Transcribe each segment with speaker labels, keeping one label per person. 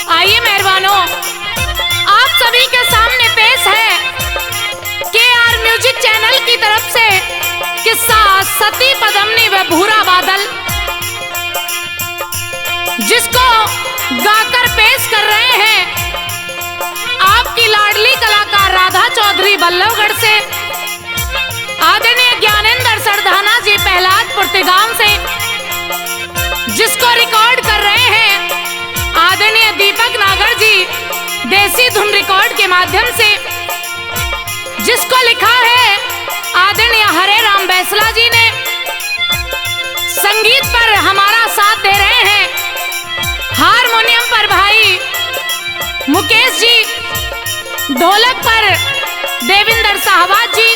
Speaker 1: आइए मेहरबानों, आप सभी के सामने पेश है KR म्यूजिक चैनल की तरफ से किस्सा सती पद्मिनी व भूरा बादल, जिसको गाकर पेश कर रहे हैं आपकी लाडली कलाकार राधा चौधरी बल्लभगढ़ से, आदरणीय ज्ञानेंद्र सरधाना जी पहलादपुर तिगाम से, जिसको रिकॉर्ड कर रहे हैं आदरणीय दीपक नागर जी देसी धुन रिकॉर्ड के माध्यम से, जिसको लिखा है आदरणीय हरे राम बैसला जी ने। संगीत पर हमारा साथ दे रहे हैं हारमोनियम पर भाई मुकेश जी, ढोलक पर देविंदर साहबाज जी,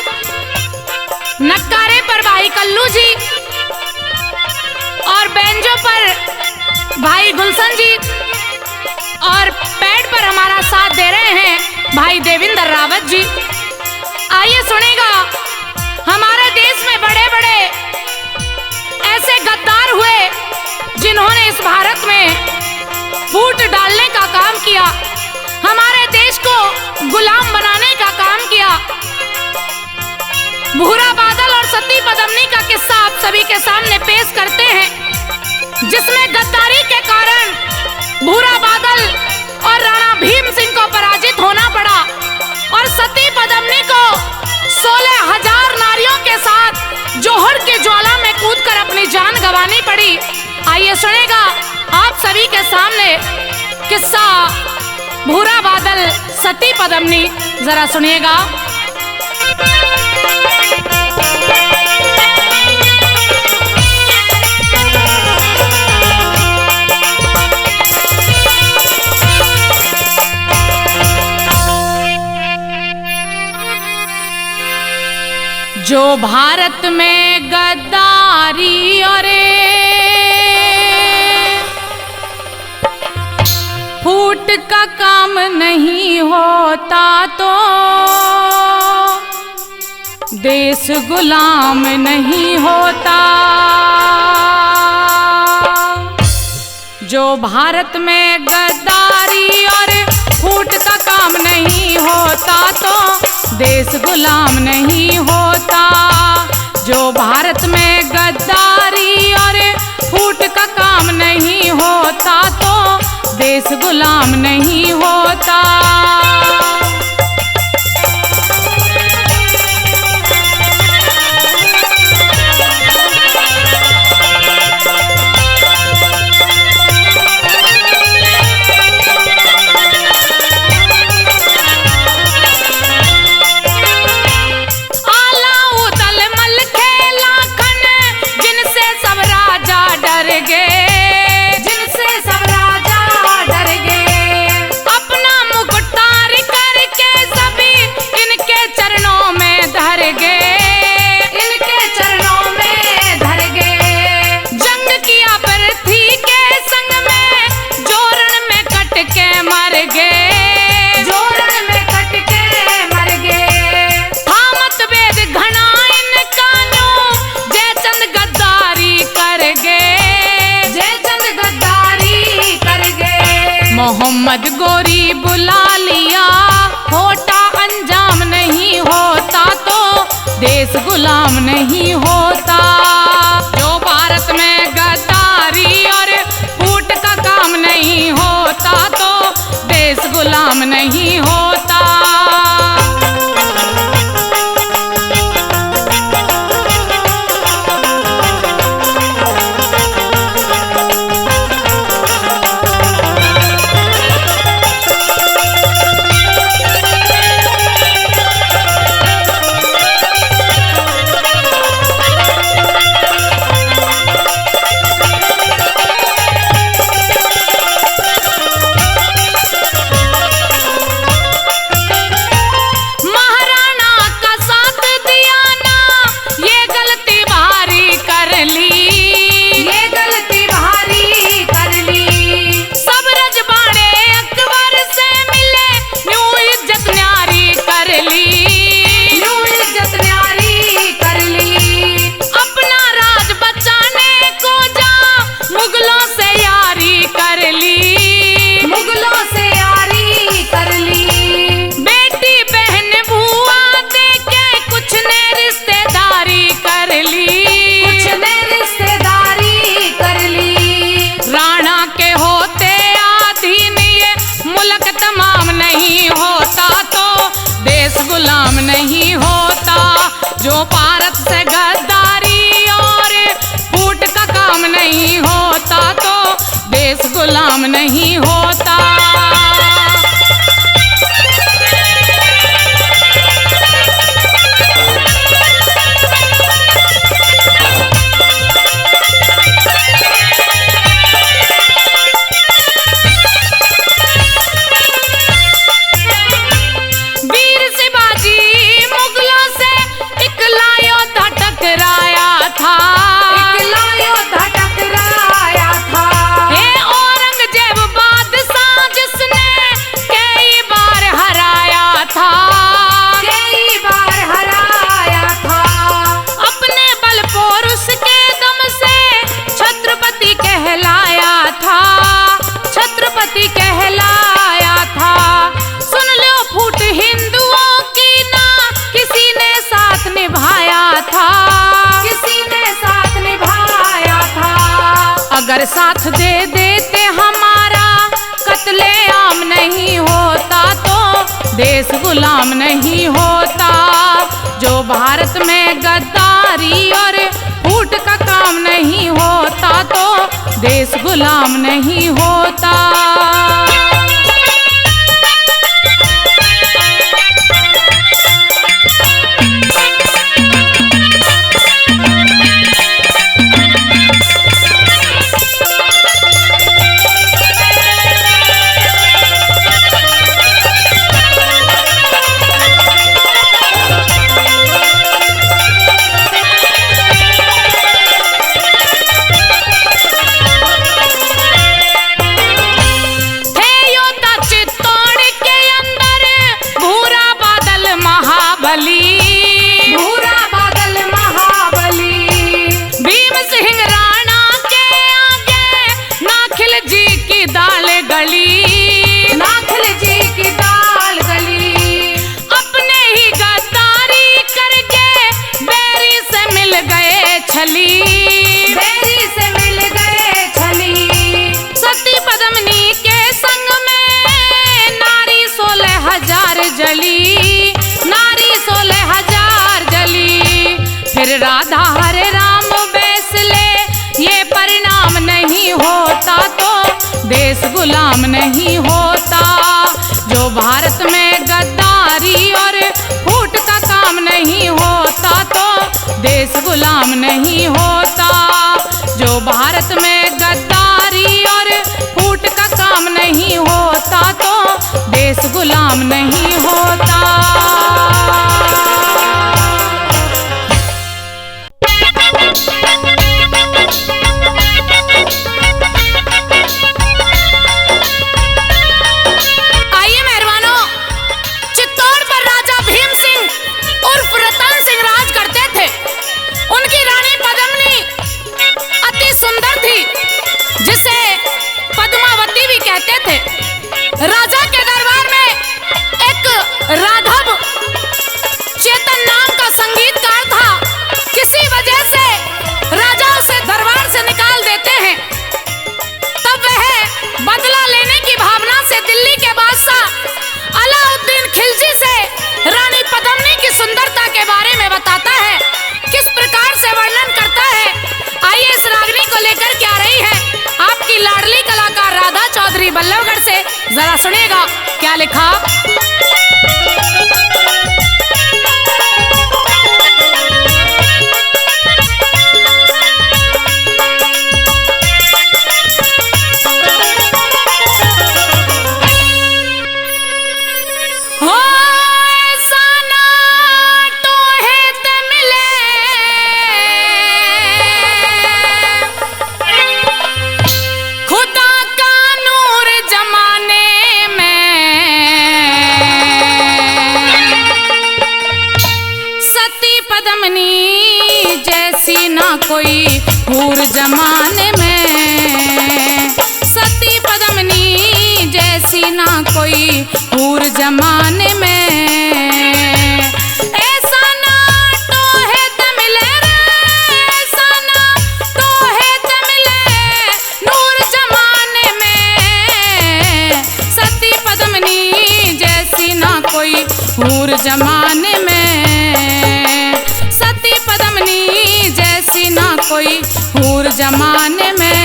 Speaker 1: नक्कारे पर भाई कल्लू जी और बैंजो पर भाई गुलशन जी, और पैड पर हमारा साथ दे रहे हैं भाई देविंदर रावत जी। आइए सुनेगा, हमारे देश में बड़े बड़े ऐसे गद्दार हुए जिन्होंने इस भारत में फूट डालने का काम किया, हमारे देश को गुलाम बनाने का काम किया। भूरा बादल और सती पद्मिनी का किस्सा आप सभी के सामने पेश करते हैं, जिसमें गद्दारी के कारण भूरा बादल और राणा भीम सिंह को पराजित होना पड़ा और सती पद्मिनी को 16,000 नारियों के साथ जोहर की ज्वाला में कूदकर अपनी जान गंवानी पड़ी। आइए सुनेगा आप सभी के सामने किस्सा भूरा बादल सती पद्मिनी, जरा सुनिएगा। जो भारत में गद्दारी और फूट का काम नहीं होता तो देश गुलाम नहीं होता। जो भारत में गद्दारी और फूट का काम नहीं होता तो देश गुलाम नहीं होता। जो भारत में गद्दारी और फूट का काम नहीं होता तो देश गुलाम नहीं होता। मोहम्मद गोरी बुला लिया, होता अंजाम नहीं होता तो देश गुलाम नहीं होता। जो भारत में गद्दारी और फूट का काम नहीं होता तो देश गुलाम नहीं होता। गुलाम नहीं होता। अगर साथ दे देते हमारा कत्ले आम नहीं होता तो देश गुलाम नहीं होता। जो भारत में गद्दारी और फूट का काम नहीं होता तो देश गुलाम नहीं होता।
Speaker 2: बेरी से मिल गए छली।
Speaker 1: सती पद्मिनी के संग में नारी 16,000 जली, नारी 16,000 जली। फिर राधा हरे राम बैसले ये परिणाम नहीं होता तो देश गुलाम नहीं होता। जो भारत में गद्दारी और फूट का काम नहीं होता तो देश गुलाम नहीं होता। जो भारत में गद्दारी और फूट का काम नहीं होता तो देश गुलाम नहीं होता। आइए मेहरबानों, चित्तौड़ पर राजा भीम सिंह उर्फ रतन सिंह राज करते थे। उनकी रानी पद्मिनी अति सुंदर थी, जिसे पद्मावती भी कहते थे। राजा के दरबार में एक राघव चेतन नाम का संगीतकार था। किसी वजह से राजा उसे दरबार से निकाल देते हैं। तब वह बदला लेने की भावना से दिल्ली के बादशाह अलाउद्दीन खिलजी से रानी पद्मिनी की सुंदरता के बारे में बताता है। किस प्रकार से वर्णन करता है, आइए इस रागनी को लेकर के आ रही है आपकी लाडली कलाकार राधा चौधरी बल्लभगढ़ से। जरा सुनिएगा क्या लिखा। कोई हूर जमाने में, सती पद्मिनी जैसी ना कोई हूर जमाने में। ऐसा ना तो है तमिले रे, ऐसा ना तो है तमिले नूर जमाने में। सती पद्मिनी जैसी ना कोई हूर जमाने में, सती पद्मिनी जैसी ना कोई हूर जमाने में।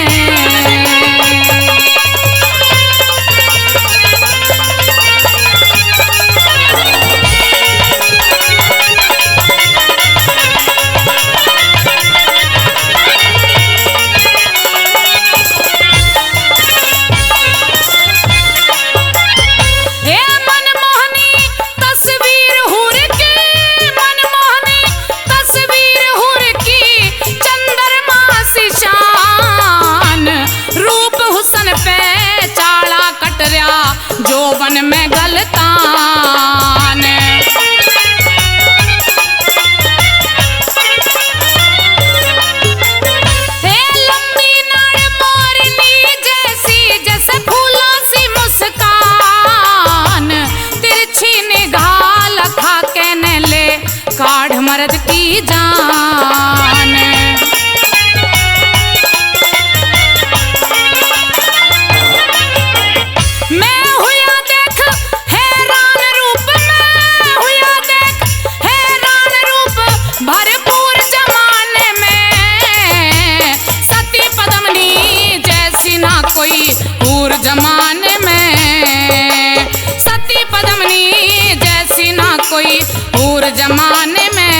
Speaker 1: भरत की जान। मैं हुआ देख हैरान रूप, मैं हुआ देख हैरान रूप भरपूर जमाने में, सती पद्मिनी जैसी ना कोई पूर जमाने में, सती पद्मिनी जैसी ना कोई पूर जमाने में।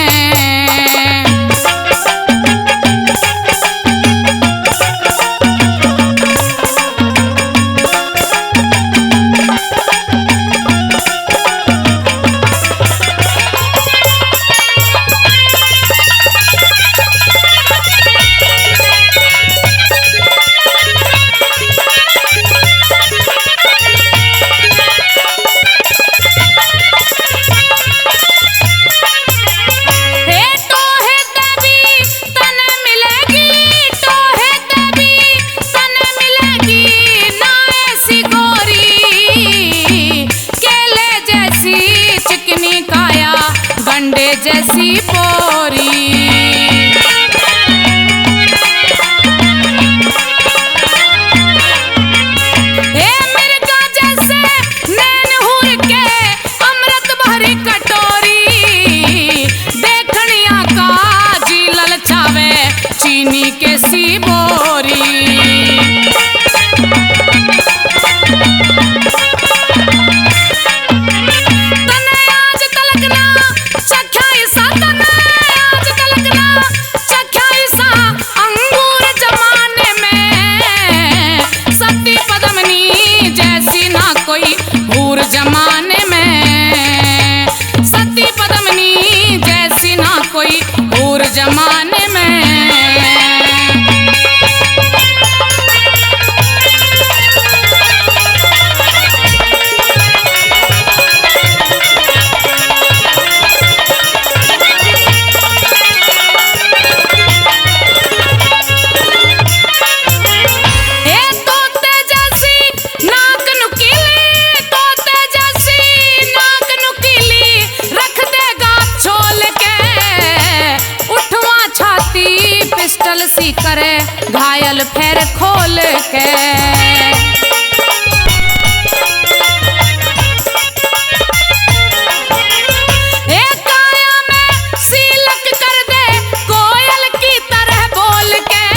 Speaker 1: जैसी पोरी हे मिर्गा जैसे नैन हुर के अमृत भरी कटोरी, देखनिया का जी ललचावे चीनी के सी बोरी। जमाने में सती पद्मिनी जैसी ना कोई और जमाने में। पिस्टल सी करे घायल फेर खोल के, एक काया में सीलक कर दे कोयल की तरह बोल के,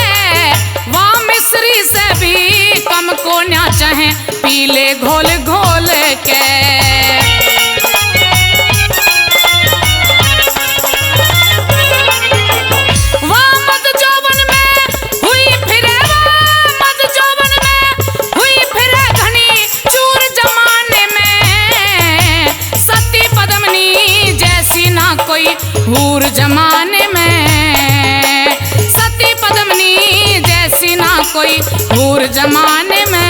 Speaker 1: वहाँ मिस्री से भी कम को ना चाहे पीले घोल घोल के। हूर जमाने में सती पद्मिनी जैसी ना कोई हूर जमाने में।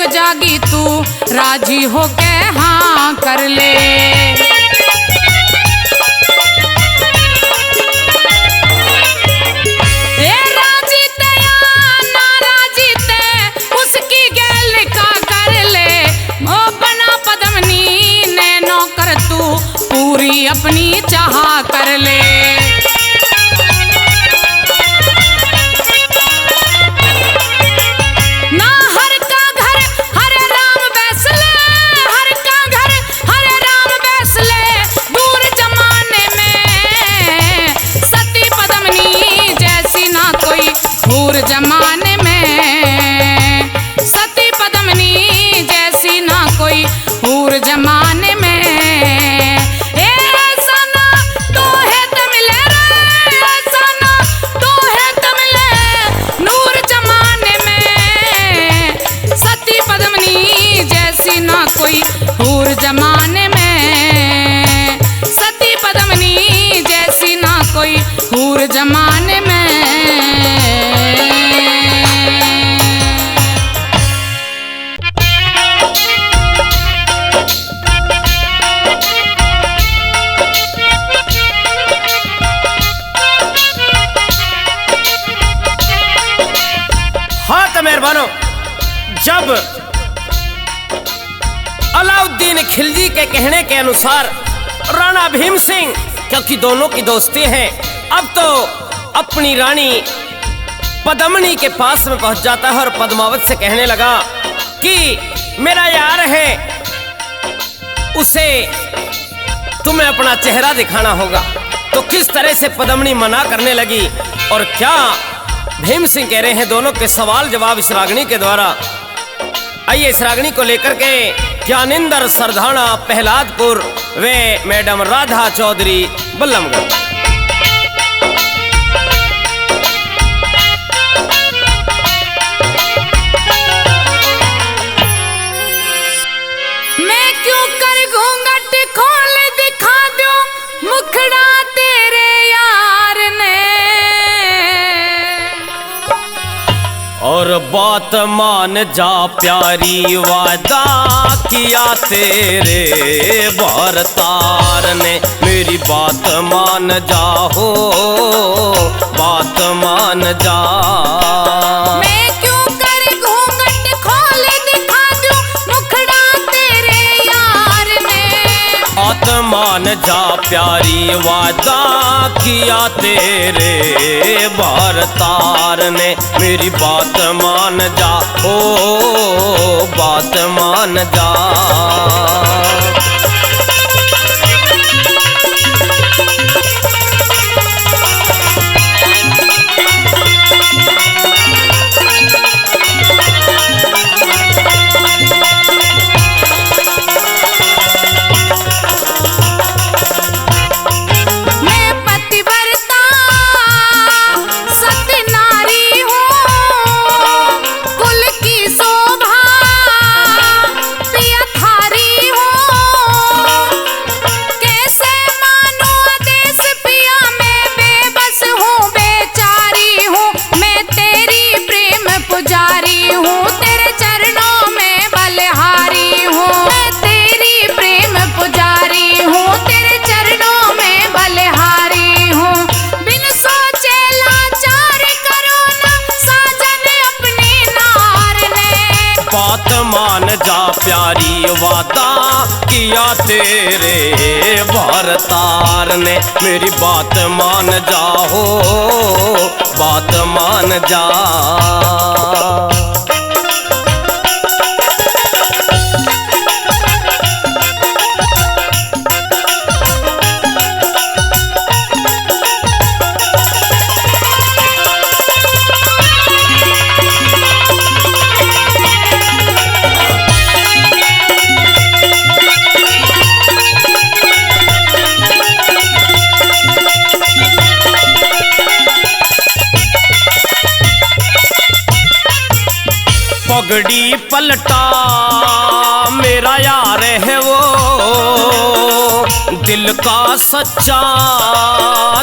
Speaker 1: जागी तू राजी हो के हाँ कर ले, राजी ते या नाराजी ते उसकी गैल का कर ले, ओ बना पद्मिनी नैनो कर तू पूरी अपनी चाह कर ले। जमाने में सती पद्मिनी जैसी ना कोई हूर जमाने में। ऐसा ना तो है तमिले रे, ऐसा ना तो है तमिले नूर जमाने में, सती पद्मिनी जैसी ना कोई कोई हूर जमाने में, सती पद्मिनी जैसी ना कोई हूर जमाने में।
Speaker 3: हाँ तो मेहरबानो, जब अलाउद्दीन खिलजी के कहने के अनुसार राणा भीम सिंह, क्योंकि दोनों की दोस्ती है, अब तो अपनी रानी पद्मिनी के पास में पहुंच जाता है और पद्मावत से कहने लगा कि मेरा यार है, उसे तुम्हें अपना चेहरा दिखाना होगा। तो किस तरह से पद्मिनी मना करने लगी और क्या भीम सिंह कह रहे हैं, दोनों के सवाल जवाब इस रागनी के द्वारा। आइए इस रागनी को लेकर के ज्ञानेंद्र सरधाना प्रहलादपुर वे मैडम राधा चौधरी बल्लमगढ़।
Speaker 1: मैं क्यों कर घूंघट खोल दिखा दूं मुखड़ा तेरे यार ने,
Speaker 3: और बात मान जा प्यारी वादा किया तेरे भरतार ने, मेरी बात मान जा हो, बात मान जा।
Speaker 1: मैं क्यों कर घूंघट खोल दिखा दूं मुखड़ा तेरे यार ने,
Speaker 3: बात मान जा प्यारी वादा किया तेरे भरतार ने, मेरी बात मान जा ओ, बात मान जा। प्यारी वादा किया तेरे भरतार ने, मेरी बात मान जा हो, बात मान जा। पगड़ी पलटा मेरा यार है वो, दिल का सच्चा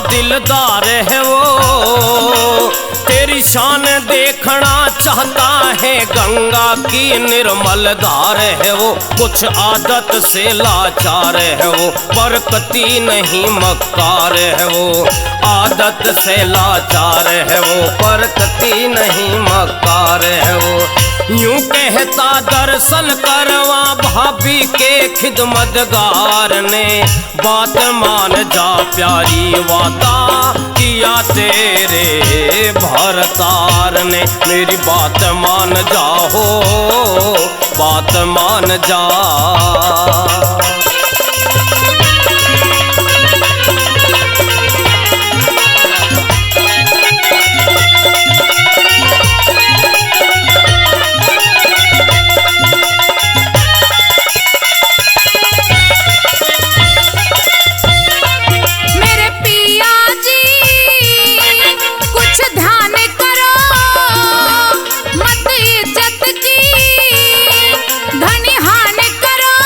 Speaker 3: दिलदार है वो, तेरी शान देखना चाहता है, गंगा की निर्मल धार है वो, कुछ आदत से लाचार है वो, बरकती नहीं मक्कार है वो, आदत से लाचार है वो, बरकती नहीं मक्कार है वो। यूं कहता दर्शन करवा भाभी के खिदमतगार ने, बात मान जा प्यारी वादा किया तेरे भरतार ने, मेरी बात मान जा हो, बात मान जा।
Speaker 1: मत इज्जत की धनी हानि करो,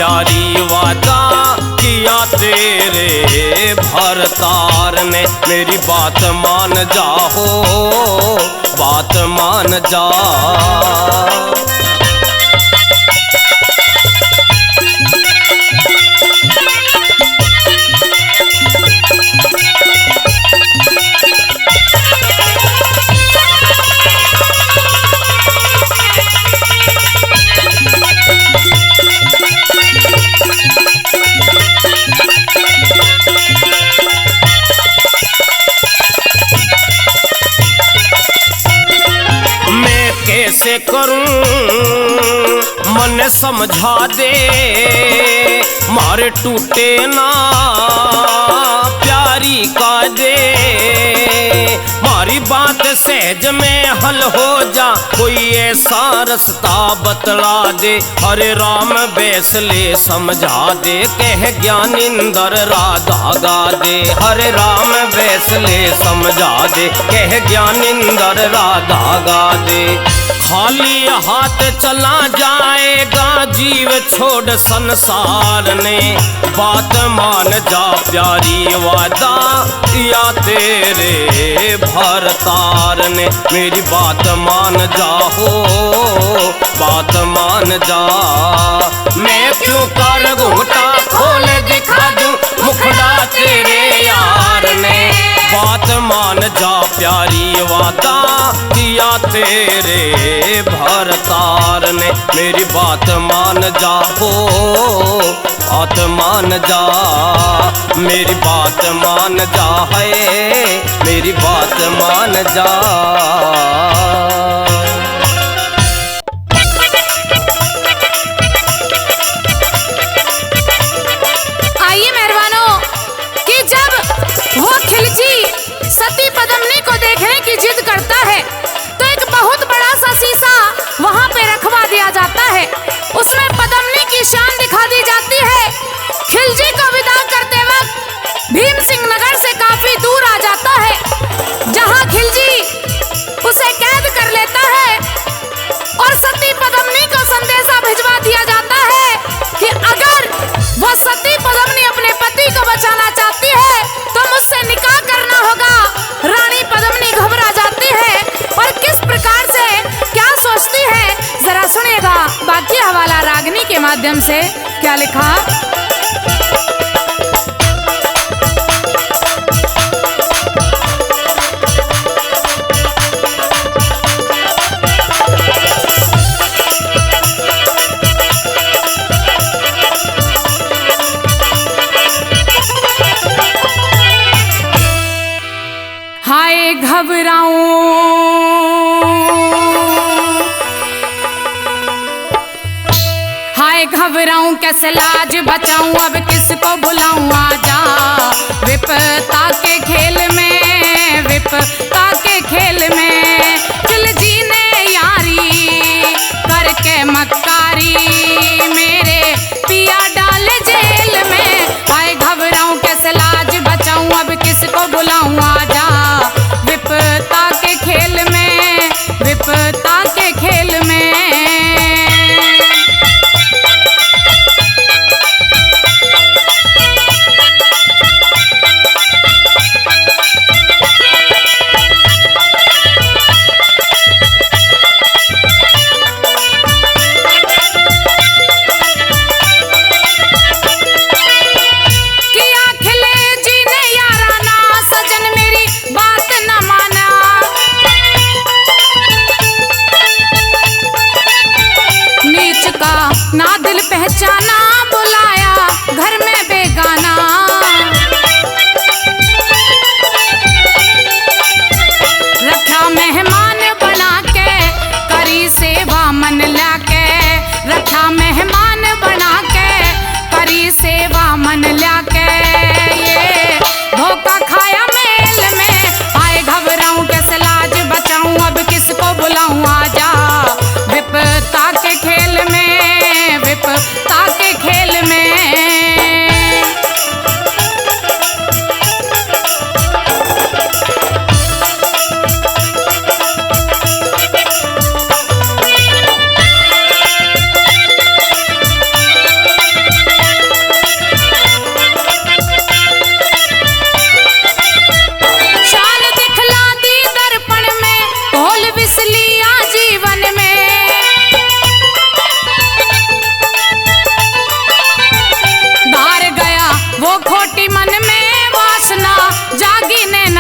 Speaker 3: प्यारी वादा किया तेरे भरतार ने। मेरी बात मान जा हो, बात मान जा। कैसे करूं मन समझा दे, मारे टूटे ना प्यारी का दे। मारी बात सहज में हल हो जा, कोई ऐसा रास्ता बतला दे। हरे राम बैसले समझा दे, कह ज्ञानिंदर राधा गा दे। हरे राम बैसले समझा दे, कह ज्ञानिंदर राधा गा दे। खाली हाथ चला जाएगा जीव छोड़ संसार ने। बात मान जा प्यारी वादा या तेरे भरतार ने। मेरी बात मान जा हो, बात मान जा। मैं क्यों कर घूंघटा खोल दिखा दूं मुखड़ा तेरे यार ने। बात मान जा प्यारी वादा किया तेरे भरतार ने। मेरी बात मान जा हो, बात मान जा। मेरी बात मान जा है, मेरी बात मान जा।
Speaker 1: आइए मेहरबानों कि जब वो खिलजी सती पद्मिनी को देखने की जिद करता है तो एक बहुत बड़ा सा शीशा वहां पे रखवा दिया जाता है। उसमें पद्मिनी की शान दिखा दी जाती है। खिलजी को विदा करते वक्त भीम सिंह नगर से काफी दूर आ जाता है, जहां खिलजी उसे कैद कर लेता है और सती पद्मिनी को संदेशा भिजवा दिया जाता है कि अगर वो सती पद्मिनी अपने पति को बचाना चाहती है तो मुझसे निकाह करना होगा। रानी पद्मिनी घबरा जाती है और किस प्रकार से क्या सोचती है जरा सुनिएगा। बाकी हवाला रागनी के माध्यम से क्या लिखा। हाय घबराऊं, हाय घबराऊं कैसे लाज बचाऊं, अब किसको बुलाऊं आजा। विपता के खेल में, विपता के खेल में खिलजी ने यारी करके मक्कारी मेरे पिया डाल जेल में। हाय घबराऊं कैसे लाज बचाऊं, अब किसको बुलाऊं आजा। विपता के खेल में, विपता के खेल में।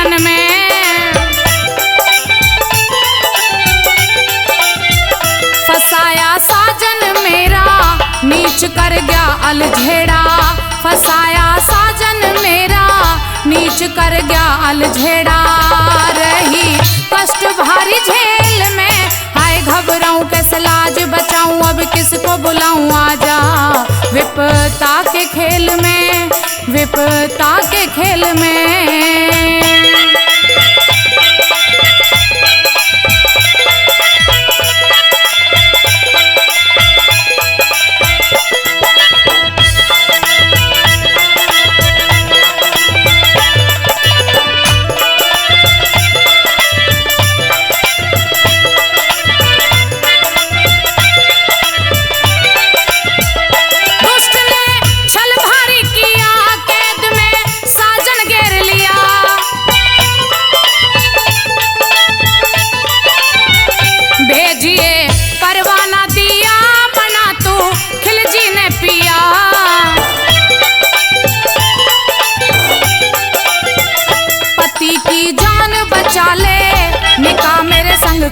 Speaker 1: मिलन में। फसाया साजन मेरा नीच कर गया अलझेड़ा, फसाया साजन मेरा नीच कर गया अलझेड़ा। रही कष्ट भारी झेल में, हाय घबराऊं कैसे लाज बचाऊं, अब किसको बुलाऊं आजा विपता के खेल में, विपता के खेल में।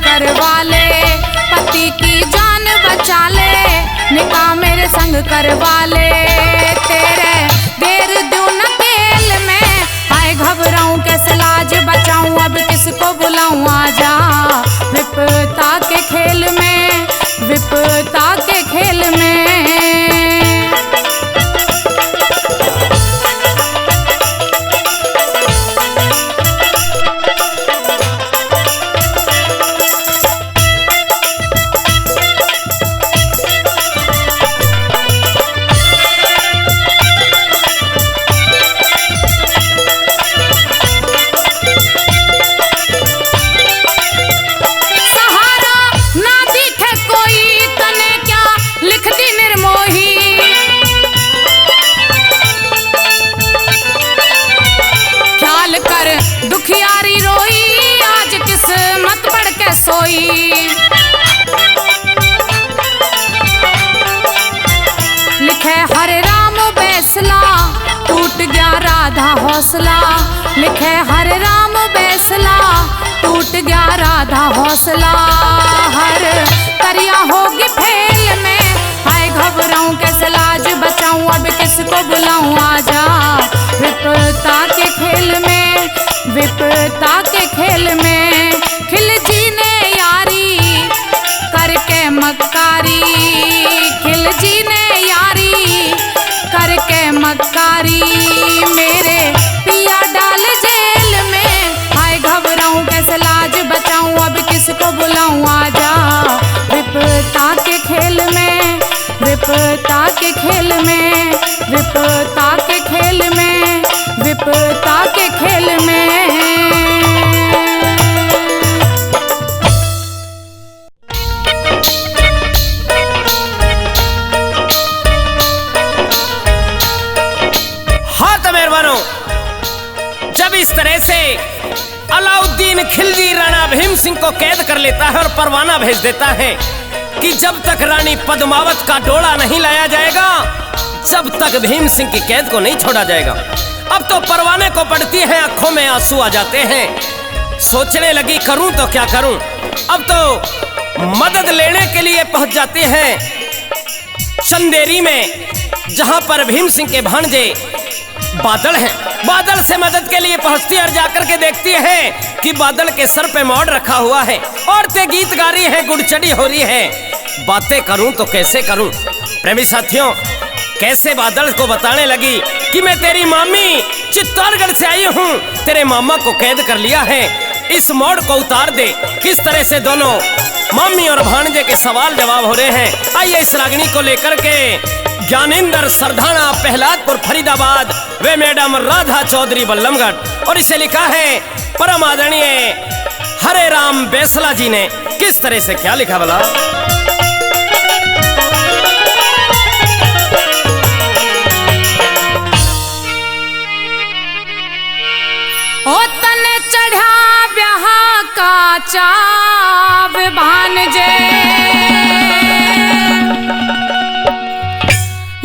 Speaker 1: करवा ले पति की जान बचा ले, निकाह मेरे संग करवा ले। तेरे देर दूं न खेल में, हाय घबराऊं कैसे लाज बचाऊं, अब किसको बुलाऊं आजा विपता के खेल में, विपता के खेल में। दुखियारी रोई आज किस्मत बढ़ के सोई, लिखे हरे राम बैसला टूट गया राधा हौसला, लिखे हरे राम बैसला टूट गया राधा हौसला। हर करिया होगी फेल में, हाय घबराऊं कैसे लाज बचाऊं, अब किसको बुलाऊं आजा विपता के खेल में, विपता के खेल में। खिल जीने यारी करके मक्कारी, खिल जीने यारी करके मक्कारी, मेरे पिया डाल जेल में, हाय घबराऊं कैसे लाज बचाऊं, अब किसको बुलाऊं आजा विपता के खेल में, विपता के खेल में, विपता के खेल में, विपता के खेल में।
Speaker 3: हाँ तो मेहरबानों, जब इस तरह से अलाउद्दीन खिलजी राणा भीम सिंह को कैद कर लेता है और परवाना भेज देता है कि जब तक रानी पद्मावत का डोला नहीं लाया जाएगा, जब तक भीम सिंह की कैद को नहीं छोड़ा जाएगा। अब तो परवाने को पड़ती है, आंखों में आंसू आ जाते हैं। सोचने लगी करूं तो क्या करूं। अब तो मदद लेने के लिए पहुंच जाते हैं चंदेरी में, जहां पर भीम सिंह के भांजे बादल हैं। बादल से मदद के लिए पहुंचती है और जाकर के देखती है कि बादल के सर पे मोड़ रखा हुआ है, औरतें गीत गा रही हैं, गुड़चड़ी हो रही है। बातें करूं तो कैसे करूं। प्रेमी साथियों, कैसे बादल को बताने लगी कि मैं तेरी मामी चित्तौड़गढ़ से आई हूँ, तेरे मामा को कैद कर लिया है, इस मोड़ को उतार दे। किस तरह से दोनों मामी और भांजे के सवाल जवाब हो रहे हैं। आइए इस रागिनी को लेकर के ज्ञानेंद्र सरधाना प्रहलादपुर फरीदाबाद, वे मैडम राधा चौधरी बल्लमगढ़, और इसे लिखा है परम आदरणीय हरे राम बैसला जी ने। किस तरह से क्या लिखा भला।
Speaker 1: ओ तने चढ़ा ब्याह का चाव भांजे,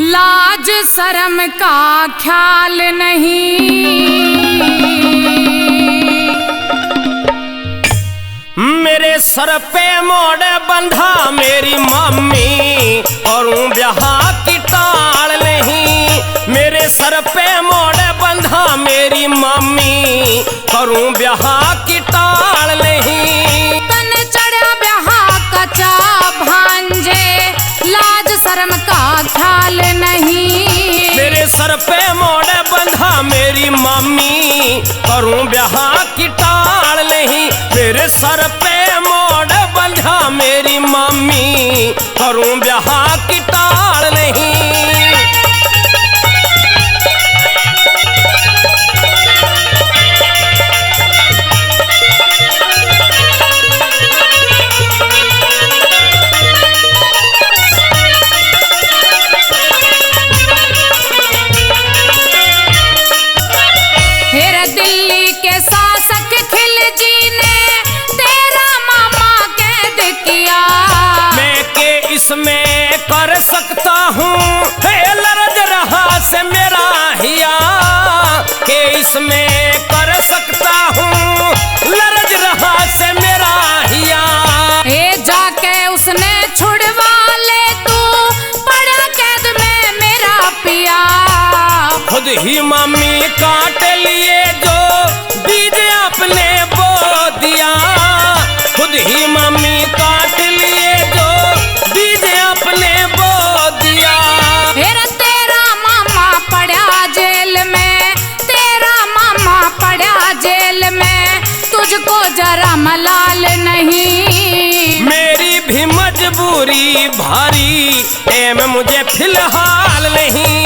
Speaker 1: लाज शर्म का ख्याल नहीं,
Speaker 3: सर पे मोड़ बंधा मेरी मम्मी, करूं ब्याह की टाल नहीं। मेरे सर पे मोड़ बंधा मेरी मम्मी, करूं ब्याह की टाल नहीं।
Speaker 1: तन चढ़ा ब्याह का चा भांजे, लाज शर्म का ख्याल नहीं।
Speaker 3: मेरे सर पे मोड़ बंधा मेरी मम्मी, करूं ब्याह की टाल नहीं। मेरे सर पे मोड़ बंधा मेरी मम्मी, करूं ब्याह की टाल नहीं।
Speaker 1: फिर दिल्ली के शासक खिलजी ने तेरा मामा कैद किया।
Speaker 3: मैं के इसमें कर सकता हूँ, लरज रहा से मेरा हिया। के इसमें कर सकता हूँ, लरज रहा से मेरा हिया।
Speaker 1: ए जाके उसने छुड़वा ले तू, पड़ा कैद में मेरा पिया।
Speaker 3: खुद ही मम्मी काट लिए जो बीज अपने बो दिया। खुद ही मम्मी काट लिए जो बीज अपने बो दिया।
Speaker 1: फिर तेरा मामा पड़ा जेल में, तेरा मामा पड़ा जेल में, तुझको जरा मलाल नहीं।
Speaker 3: मेरी भी मजबूरी भारी, एम मुझे फिलहाल नहीं।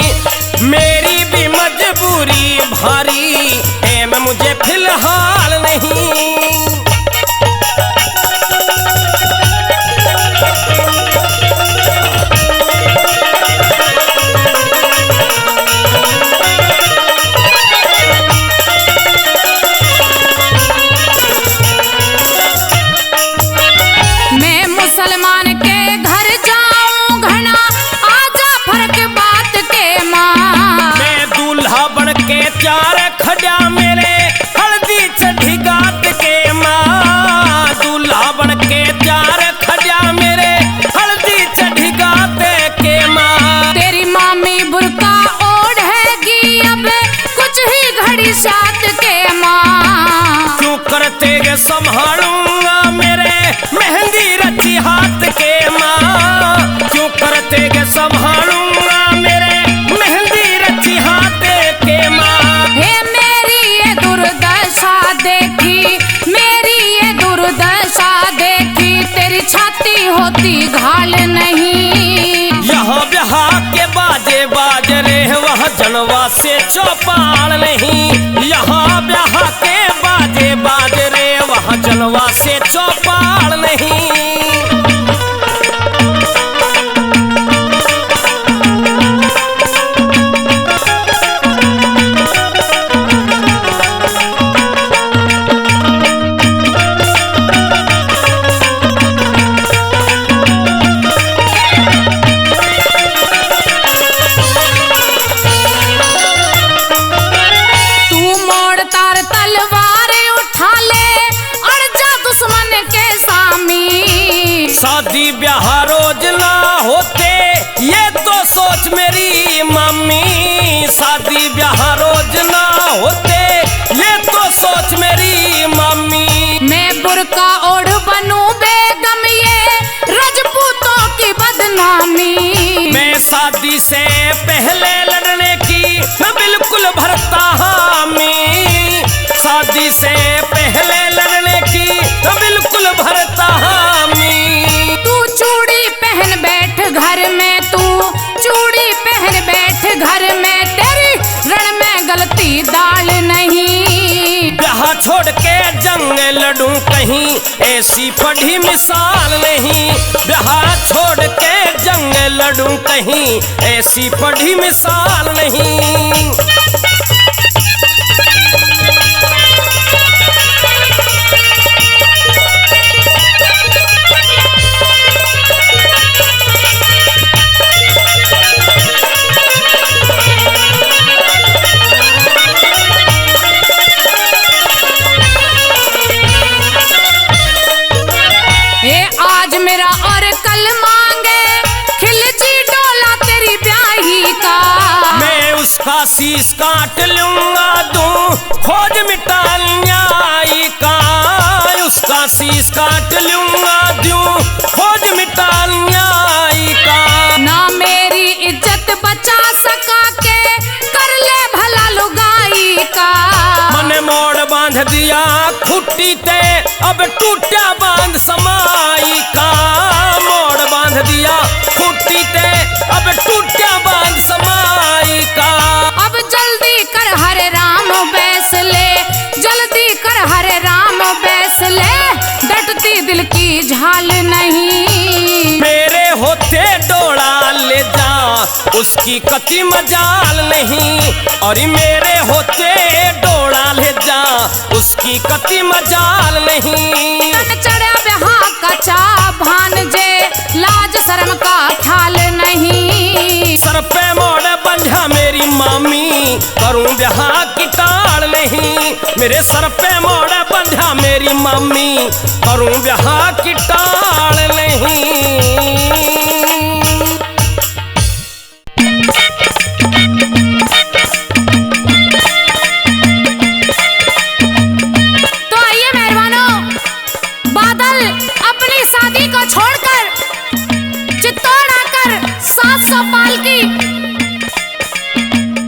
Speaker 3: मेरी भी मजबूरी भारी, एम मुझे फिलहाल नहीं।
Speaker 1: मैं मुसलमान के घर जाऊं घना, आजा फर्क बात के माँ।
Speaker 3: मैं दूल्हा बन के चार खजा मेरे, हल्दी चढ़ी गात के माँ। दूल्हा बन के चार खजा मेरे, हल्दी चढ़ी गात के माँ।
Speaker 1: तेरी मामी बुरका ओढ़ेगी अब कुछ ही घड़ी साथ के माँ।
Speaker 3: क्यों करते गे संभालूंगा मेरे, मेहंदी रची हाथ के माँ। क्यों करते गे संभालूंगा मेरे, मेहंदी रची हाथ के माँ।
Speaker 1: हे मेरी ये दुर्दशा देखी, मेरी ये दुर्दशा देखी, तेरी छाती होती घाल नहीं।
Speaker 3: यहाँ ब्याह के बाजे बाज रे, वह जनवा से चौपाल नहीं। यहाँ ब्याह के बाजे बाज रे, वह जनवा से चौपाल नहीं।
Speaker 1: तू मोड़ तार तलवार उठा ले, अड़ जा दुश्मन के सामी।
Speaker 3: शादी ब्याह रोज ना होते, ये तो सोच मेरी मम्मी। शादी ब्याह रोज ना होते, ये तो सोच मेरी मम्मी।
Speaker 1: मैं बुरका ओढ़ बनूं बेगम, ये रजपूतों की बदनामी।
Speaker 3: मैं शादी से पहले लड़ने की मैं बिल्कुल भरता हामी। शादी से पहले लड़ने की मैं बिल्कुल भरता हामी।
Speaker 1: तू चूड़ी पहन बैठ घर में, तू चूड़ी पहन बैठ घर में, तेरी रण में गलती दाल नहीं।
Speaker 3: ब्याह छोड़ के जंग लड़ूं कहीं, ऐसी पढ़ी मिसाल नहीं। ब्याह छोड़ के जंग लड़ूं कहीं, ऐसी पढ़ी मिसाल नहीं। उसका शीश काट लूंगा, दूं खोज मिटा न्याय का। उसका शीश काट लूंगा, दूं खोज मिटा न्याय का।
Speaker 1: ना मेरी इज्जत बचा सका के कर ले भला लुगाई का।
Speaker 3: मन मोड़ बांध दिया खुट्टी ते, अब टूटा बांध समाई का। मोड़ बांध दिया खुट्टी ते, अब टूटा बांध समाई का।
Speaker 1: अब जल्दी कर हरे राम बैस ले, जल्दी कर हरे राम बैस ले, डटती दिल की झाल नहीं।
Speaker 3: मेरे होते डोला ले जा, उसकी कति मजाल नहीं। और मेरे होते डोला ले जा, उसकी कति मजाल नहीं।
Speaker 1: तन चढ़ा ब्याह का चा भानजे, लाज शर्म का ख्याल नहीं।
Speaker 3: सर पे मोड़ बंझा मेरी मामी, करूं ब्याह की टाल नहीं। मेरे सर पे मोड़ बंझा मेरी मामी, करूं ब्याह की टाल नहीं।
Speaker 1: तो आइए मेहरबानों, बादल अपनी शादी को छोड़कर चित्तौड़ आकर 700 पालकी,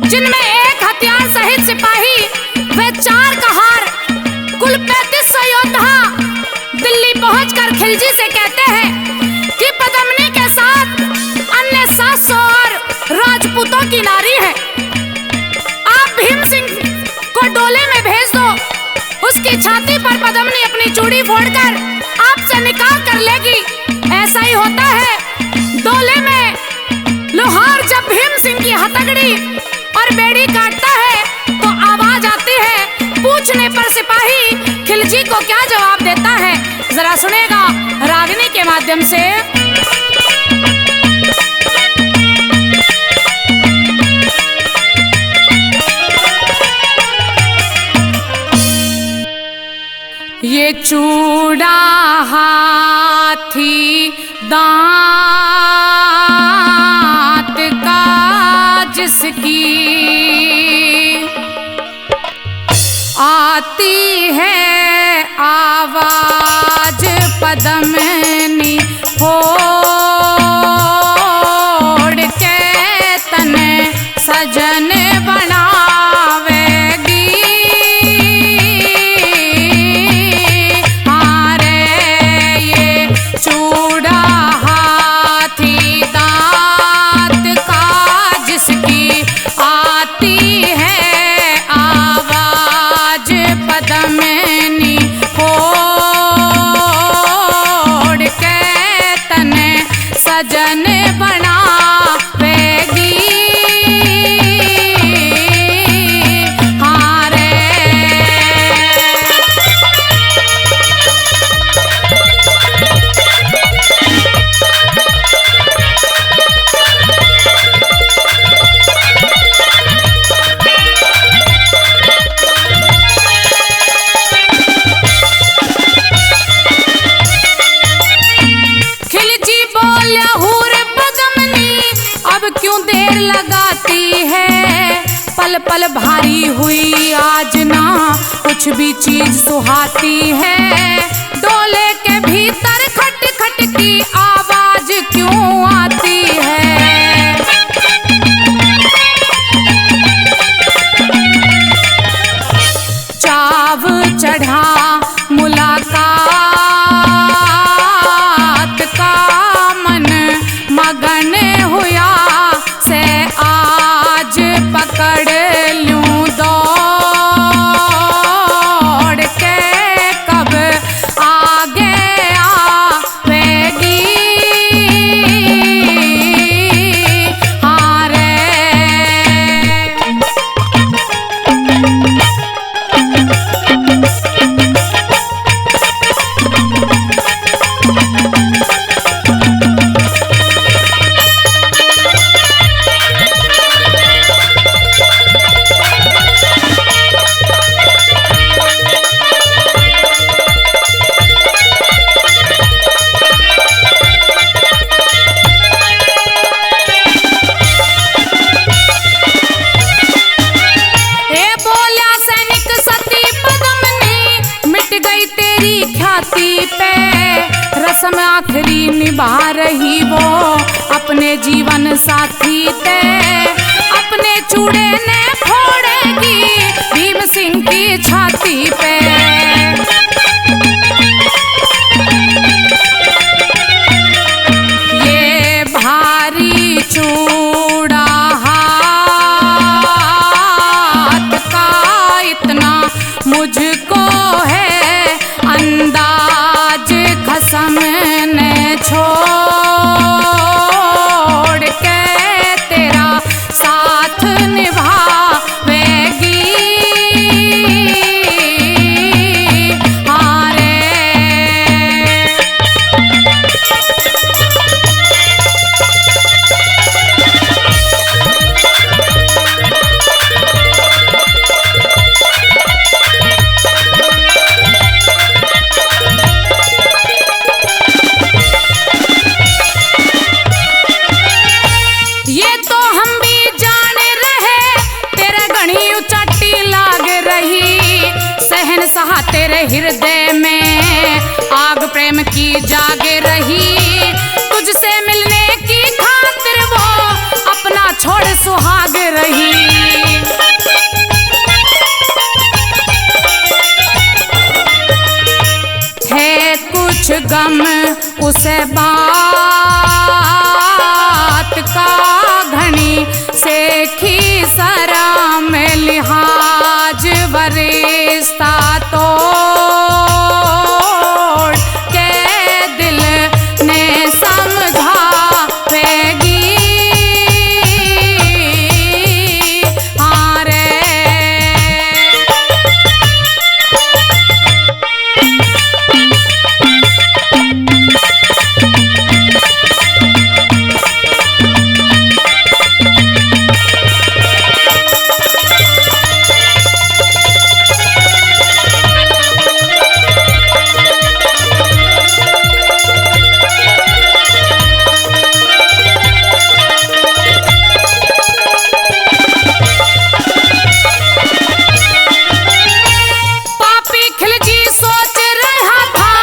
Speaker 1: जिनमें एक हथियार सहित सिपाही व 4 कहार, कुल 3500 योद्धा दिल्ली पहुंचकर खिलजी से कहते हैं कि पद्मिनी के साथ अन्य 700 और राजपूतों की नारी है। आप भीम सिंह को डोले में भेज दो। उसकी छाती पर पद्मिनी अपनी चूड़ी फोड़कर आपसे निकाह कर लेगी। ऐसा ही होता है। डोले में लोहार जब भीम सिंह की हथकड़ी और बेड़ी काटता है तो आवाज आती है। पूछने पर सिपाही खिलजी को क्या जवाब देता है, जरा सुनेगा रागिनी के माध्यम से। ये चूड़ा हाथी दांत का जिसकी, आती है आवाज पद्मिनी फोड़ के तन सजन बनावेगी। हाँ रे ये चूड़ा हाथी दांत का जिसकी, आती है आवाज पद्मिनी फोड़ के तन सजन बनावेगी। हाँ रे खिलजी बोले हूर पद्मिनी अब क्यों देर लगाती है। पल पल भारी हुई आज ना कुछ भी चीज सुहाती है। डोले के भीतर खट खट की आवाज क्यों आती है। चाव चढ़ा मुलाकात का, मन मगन हुआ से आज पकड़ लूं दौड़ के, कब आगे आवेगी। तेरी ख्याति पे रस्म आखिरी निभा रही वो अपने जीवन साथी पे अपने चूड़े ने फोड़ेगी भीम सिंह की छाती पे। ये भारी चूड़ा हाथ का इतना मुझको है अंदाज कसम ने छोड़ के तेरा साथ निभावेगी। हाँ रे। ये तो हम भी जान रहे तेरे घणी उचाटी लाग रही सहनशाह तेरे हृदय में आग प्रेम की जाग रही तुझसे मिलने की खातिर वो अपना छोड़ सुहाग रही। है कुछ गम उसे बात का घनी से खीसरा में लिहाज वरिश्ता तोड़ के दिल ने समझावेगी। हाँ रे। पापी खिलजी सोच रहा था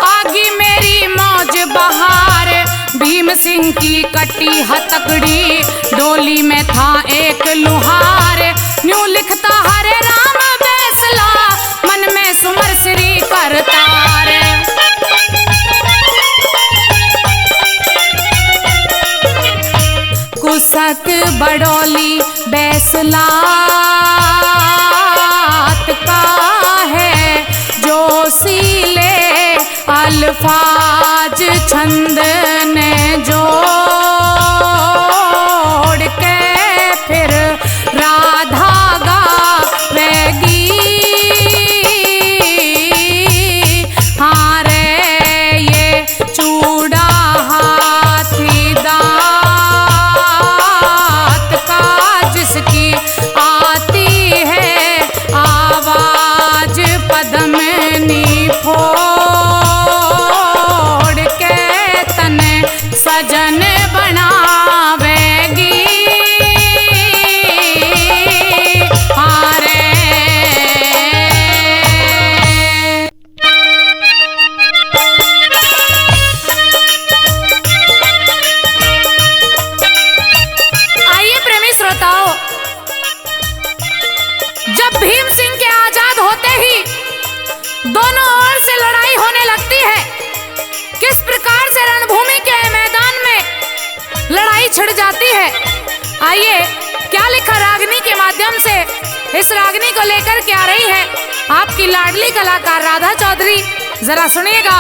Speaker 1: आगी मेरी मौज बहार भीम सिंह की कटी हथकड़ी डोली में था एक लुहार न्यू लिखता हरे राम बैसला मन में सुमर श्री करतार। कुसक बड़ोली बैसलात का है जो सीले अल्फाज छंद ने जोड़ के फिर राधा गावेगी। हाँ रे। ये चूड़ा हाथी दांत का जिसकी आती है आवाज पद्मिनी फोड़ के तने सजन बनावेगी। हाँ रे। आइए प्रेमी श्रोताओ, जब भीम सिंह के आजाद होते ही दोनों ओर से लड़ाई होने लगती है किस प्रकार से रणभूमि के मैदान में लड़ाई छिड़ जाती है। आइए क्या लिखा रागनी के माध्यम से इस रागनी को लेकर के आ रही है आपकी लाडली कलाकार राधा चौधरी। जरा सुनिएगा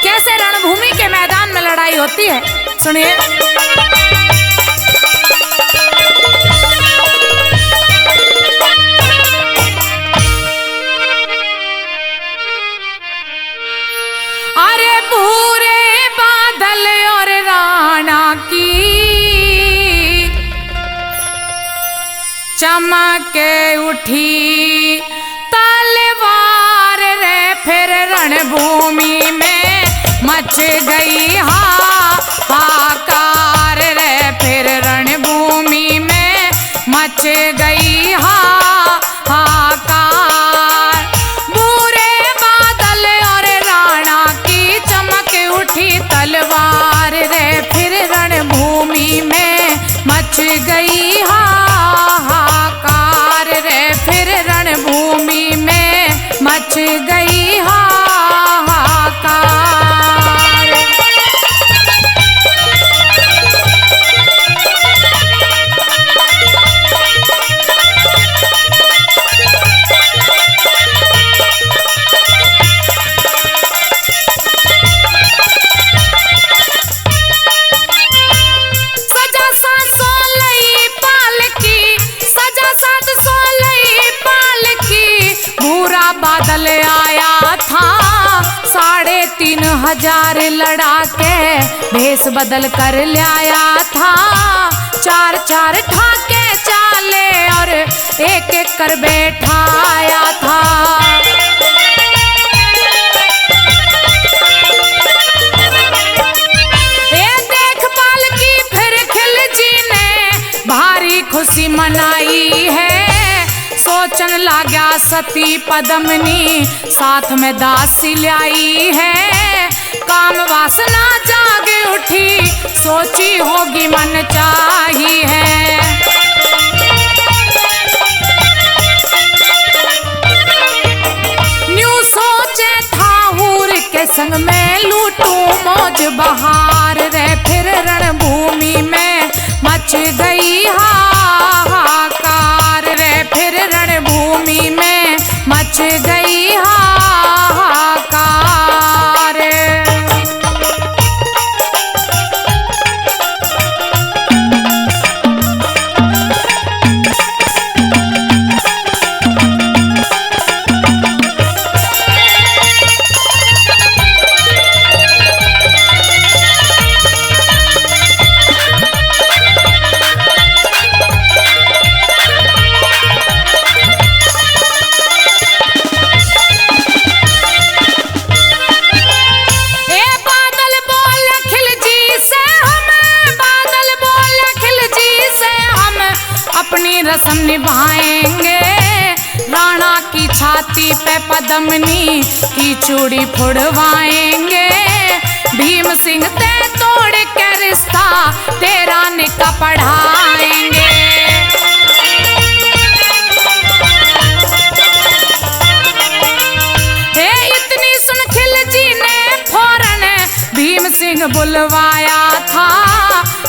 Speaker 1: कैसे रणभूमि के मैदान में लड़ाई होती है। सुनिए। अरे भूरे बादल और राणा की चमक उठी तलवार रे फिर रणभूमि में मच गई हाहाकार रे फिर रणभूमि में मच गई हाहाकार। भूरे बादल और बादल आया था, 3,500 लड़ा के भेष बदल कर लाया था। 4-4 ठाके चाले और एक कर बैठाया था। खुशी मनाई है, सोचन लाग्या सती पद्मिनी, साथ में दासी लाई है। काम वासना जाग उठी, सोची होगी मन चाही है। न्यू सोचे था हूर के संग में लूटूं मौज बहार रे, फिर रणभूमि में मच गई हाहाकार रे, फिर रणभूमि में मच गई हाहाकार। रस्म निभाएंगे, राणा की छाती पे पद्मिनी की चूड़ी फुड़वाएंगे। भीम सिंह ते तोड़ के रिश्ता तेरा निकाह पढ़ाएंगे। इतनी सुन खिलजी ने फौरन भीम सिंह बुलवाया था,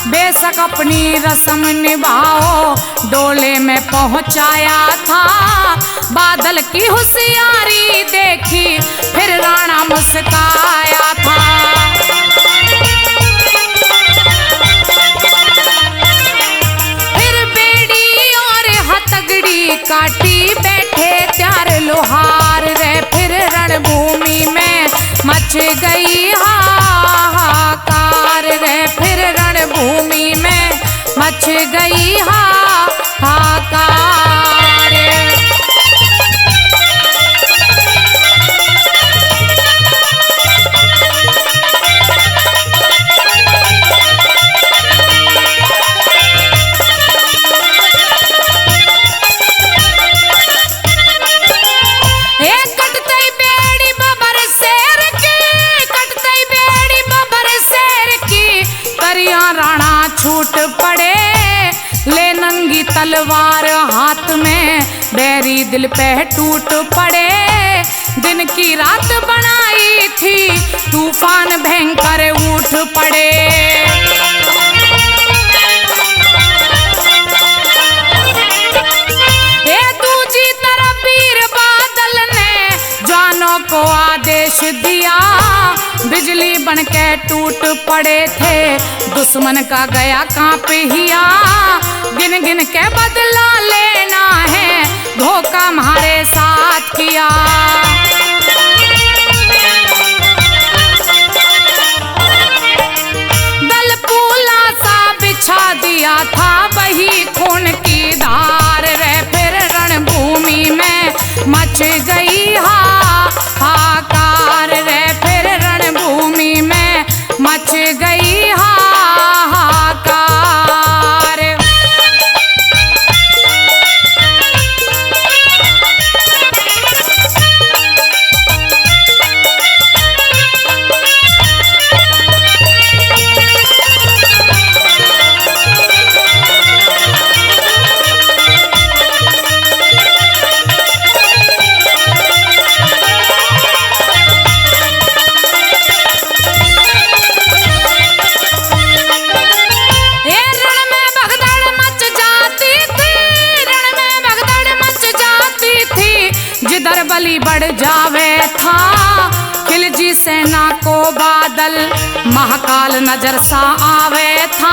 Speaker 1: बेशक अपनी रस्म निभाओ डोले में पहुंचाया था। बादल की होशियारी देखी फिर राणा मुस्काया था। फिर बेड़ी और हथकड़ी काटी बैठे त्यार लोहार रे, फिर रणभूमि में मच गई हाहाकार रे, फिर रणभूमि में मच गई हाहाकार। राणा छूट पड़े ले नंगी तलवार हाथ में, बैरी दिल पे टूट पड़े। दिन की रात बनाई थी तूफान भयंकर उठ पड़े। दूजी तरफ वीर बादल ने जानों को आदेश दिया, बिजली बनके टूट पड़े थे दुश्मन का गया कांप हिया। गिन गिन के बदला लेना है धोखा हमारे साथ किया। दल पूला सा बिछा दिया था वही खून की धार रे, फिर रणभूमि में मच गई हाहाकार रे, फिर रणभूमि में मच गई हाहाकार। जिधर बलि बढ़ जावे था खिलजी सेना को बादल, महाकाल नजर सा आवे था।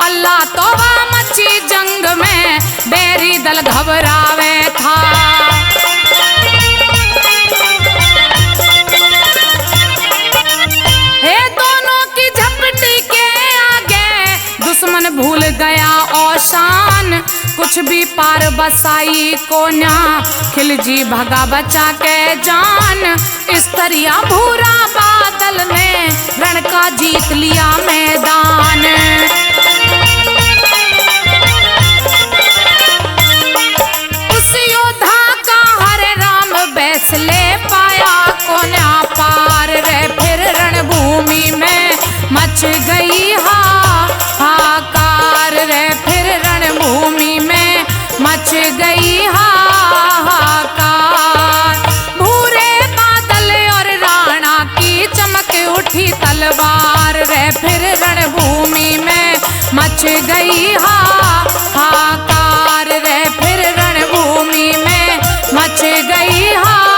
Speaker 1: अल्लाह तौबा मची जंग में बैरी दल घबरावे था। कुछ भी पार बसाई को ना, खिलजी भगा बचा के जान। इस तरिया भूरा बादल ने रण का जीत लिया मैदान। उस योद्धा का हरे राम बैस ले पाया को ना पार रे, फिर रणभूमि में मच गई हाहाकार रे, फिर रणभूमि में मच गई हाहाकार। भूरे बादल और राणा की चमक उठी तलवार रे, फिर रणभूमि में मच गई हाहाकार रे, फिर रणभूमि में मच गई हाहाकार।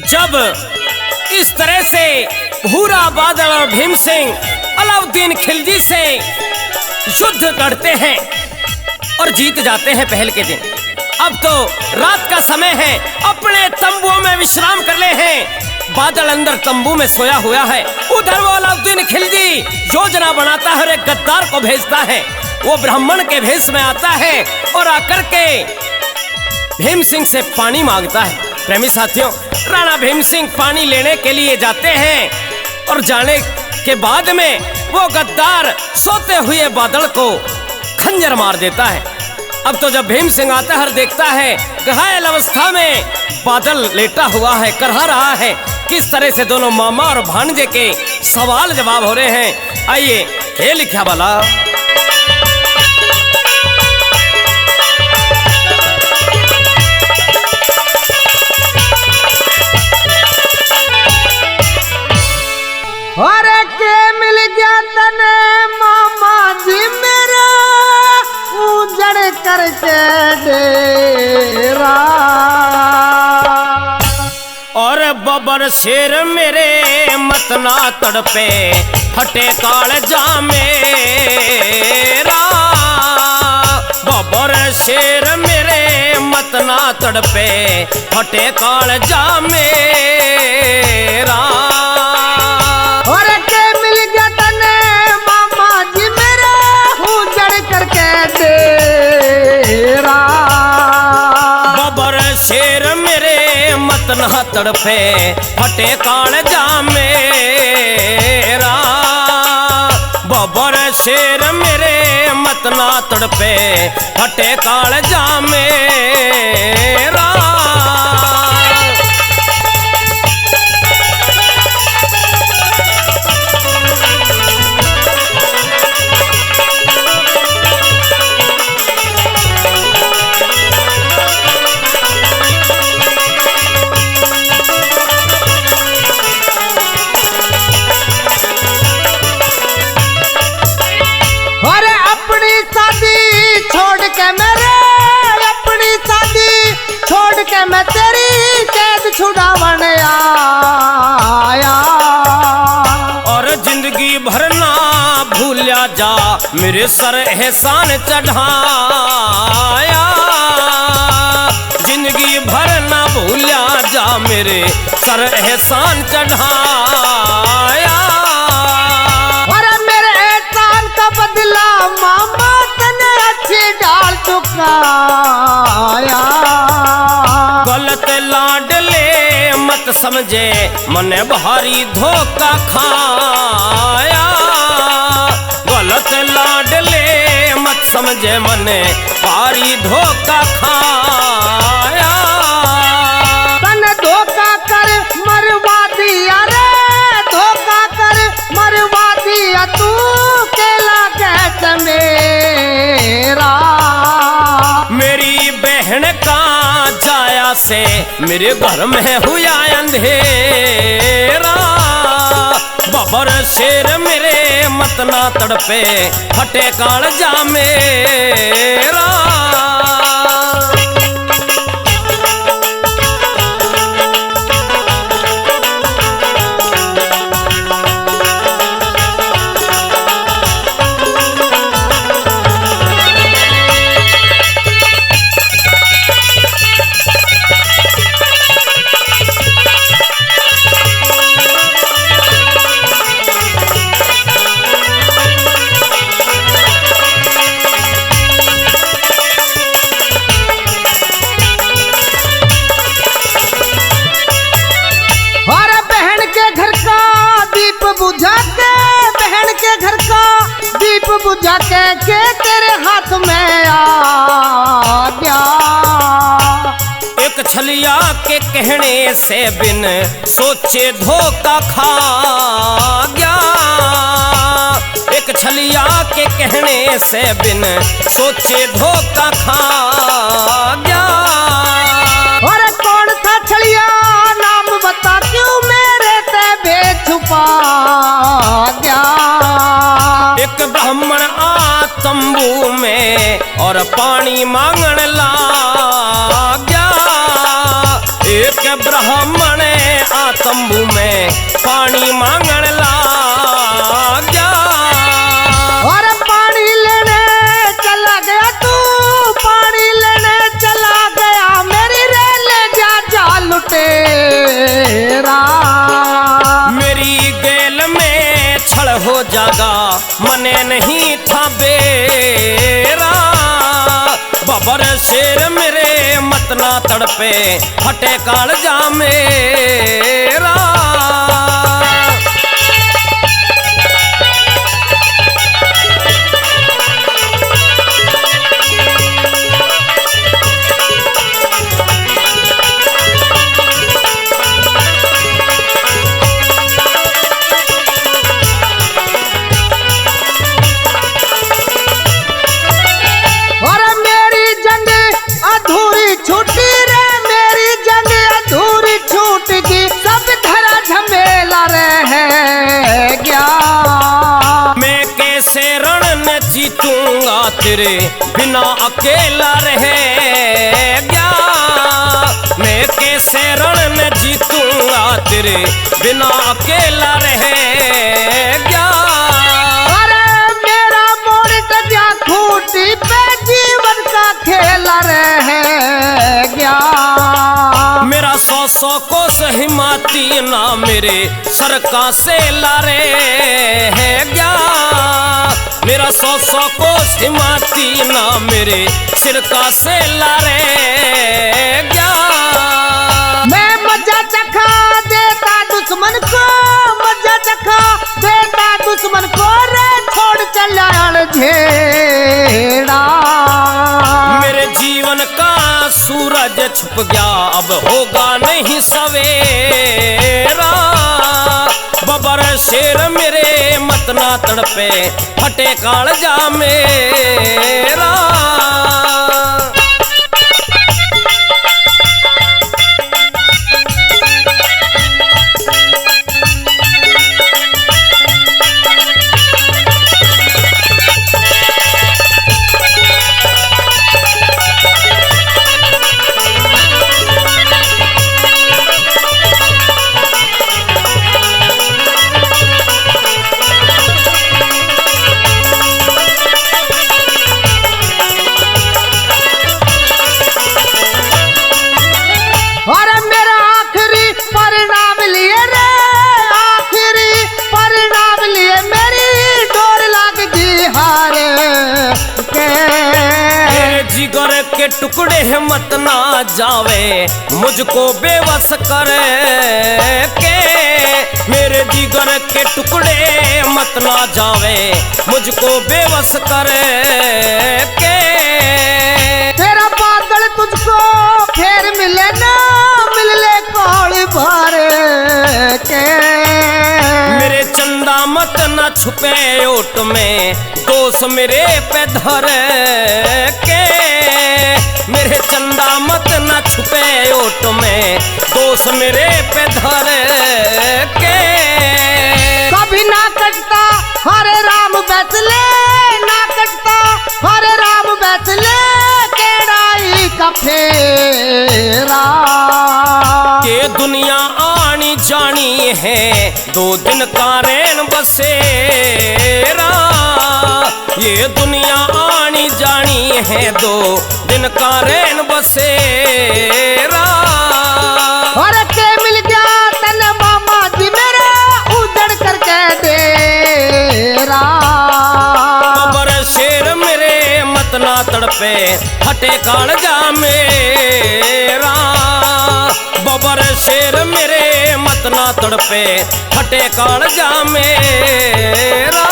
Speaker 3: जब इस तरह से भूरा बादल और भीम सिंह अलाउद्दीन खिलजी से युद्ध करते हैं और जीत जाते हैं पहल के दिन। अब तो रात का समय है, अपने तंबुओं में विश्राम कर ले हैं। बादल अंदर तंबू में सोया हुआ है। उधर वो अलाउद्दीन खिलजी योजना बनाता है और एक गद्दार को भेजता है। वो ब्राह्मण के भेष में आता है और आकर के भीम सिंह से पानी मांगता है। प्रेमी साथियों, राणा भीम सिंह पानी लेने के लिए जाते हैं और जाने के बाद में वो गद्दार सोते हुए बादल को खंजर मार देता है। अब तो जब भीम सिंह आता है, देखता है घायल अवस्था में बादल लेटा हुआ है, करहा रहा है। किस तरह से दोनों मामा और भांजे के सवाल जवाब हो रहे हैं। आइए, ये लिखा भला।
Speaker 4: अरे के मिल गया तने मामा जी मेरा, उजड़ करके डेरा।
Speaker 3: और बबर शेर मेरे मत ना तड़पे, फटे काल जा मेरा। बबर शेर मेरे मत ना तड़पे, फटे काल जा मेरा।
Speaker 4: और के मिल गया तने मामा जी मेरा, उजड़ करके डेरा।
Speaker 3: बबर शेर मेरे मत ना तड़पे, फटे काल जा मेरा। बबर शेर मेरे मत ना तड़पे, फटे काल जा मेरा।
Speaker 4: अरे अपनी शादी छोड़ के मेरे, अपनी शादी छोड़ के मैं तेरी कैद छुड़ावन आया।
Speaker 3: और जिंदगी भर ना भूलिया जा, मेरे सर एहसान चढ़ाया। जिंदगी भर ना भूलिया जा, मेरे सर एहसान चढ़ाया।
Speaker 4: अरे मेरे एहसान का बदला मामा तने अच्छी डाल चुकाया।
Speaker 3: गलत लाडले मत समझे, मने भारी धोखा खाया। गलत लाडले मत समझे, मने भारी धोखा खाया।
Speaker 4: तने धोखा कर मरवा दिया रे, धोखा कर मरवा दिया तू, केला कैसे मेरा।
Speaker 3: मेरी बहन का जाया से मेरे घर में हुआ अंधेरा। बबर शेर मेरे मत ना तड़पे, फटे काल जा मेरा। छलिया के कहने से बिन सोचे धोखा खा गया। एक छलिया के कहने से बिन सोचे धोखा खा गया।
Speaker 4: और कौन था छलिया नाम बता क्यों मेरे से बेछुपा गया।
Speaker 3: एक ब्राह्मण आ तंबू में और पानी मांगन लग गया। एक ब्राह्मण आ तंबू में पानी मांगन लग गया।
Speaker 4: और पानी लेने चला गया तू, पानी लेने चला गया मेरी रे ले जा जा लुटेरा।
Speaker 3: मेरी गेल में छल हो जागा मने नहीं था बेरा। बबर शेर मेरे मत ना तड़पे फटे कालजा मेरा।
Speaker 4: और मेरी जंग अधूरी छूटी रे, मेरी जंग अधूरी छूट गई, सब धरा झमेला रह गया।
Speaker 3: मैं कैसे रण न जीतूंगा तेरे बिना अकेला रह गया। मैं कैसे रण न जीतूंगा तेरे बिना अकेला रह गया।
Speaker 4: अरे मेरा मोड़ गया खूंटी पे जीवन का खेला रह गया।
Speaker 3: मेरा सौ को सहमाती ना मेरे सर का से लारे है गया। मेरा सौ को सहमाती ना मेरे सिर का से लारे गया।
Speaker 4: मैं मजा चखा देता दुश्मन को, मजा चखा देता दुश्मन को रे छोड़ चला झेड़ा।
Speaker 3: मेरे जीवन का सूरज छुप गया अब होगा नहीं सवेरा। बबर शेर मेरे मत ना तड़पे फटे कालजा मेरा।
Speaker 4: और मेरा आखिरी परिणाम लिए रे, आखिरी परिणाम लिए मेरी डोर लग गई हार के।
Speaker 3: मेरे जिगर के टुकड़े मत ना जावे मुझको बेबस कर के। मेरे जिगर के टुकड़े मत ना जावे मुझको बेबस कर के।
Speaker 4: तेरा बादल तुझको फिर मिले ना मिले कौड़ भर के।
Speaker 3: मेरे चंदा मत ना छुपे ओट में दोष मेरे पे धर के। मेरे चंदा मत ना छुपे ओट में दोष मेरे पे धर के।
Speaker 4: कभी ना कटता हरे राम बैसले, ना कटता हरे राम बैसले केड़ाई का फेरा।
Speaker 3: ये दुनिया आनी जानी है दो दिन का रैन बसेरा। ये दुनिया आनी जानी है दो दिन का रैन बसेरा।
Speaker 4: और के मिल गया तन मामा जी मेरा उजड़ करके डेरा।
Speaker 3: बबर शेर मेरे मत ना तड़पे फटे कालजा मेरा। बबर शेर मेरे मत ना तड़पे फटे कालजा मेरा।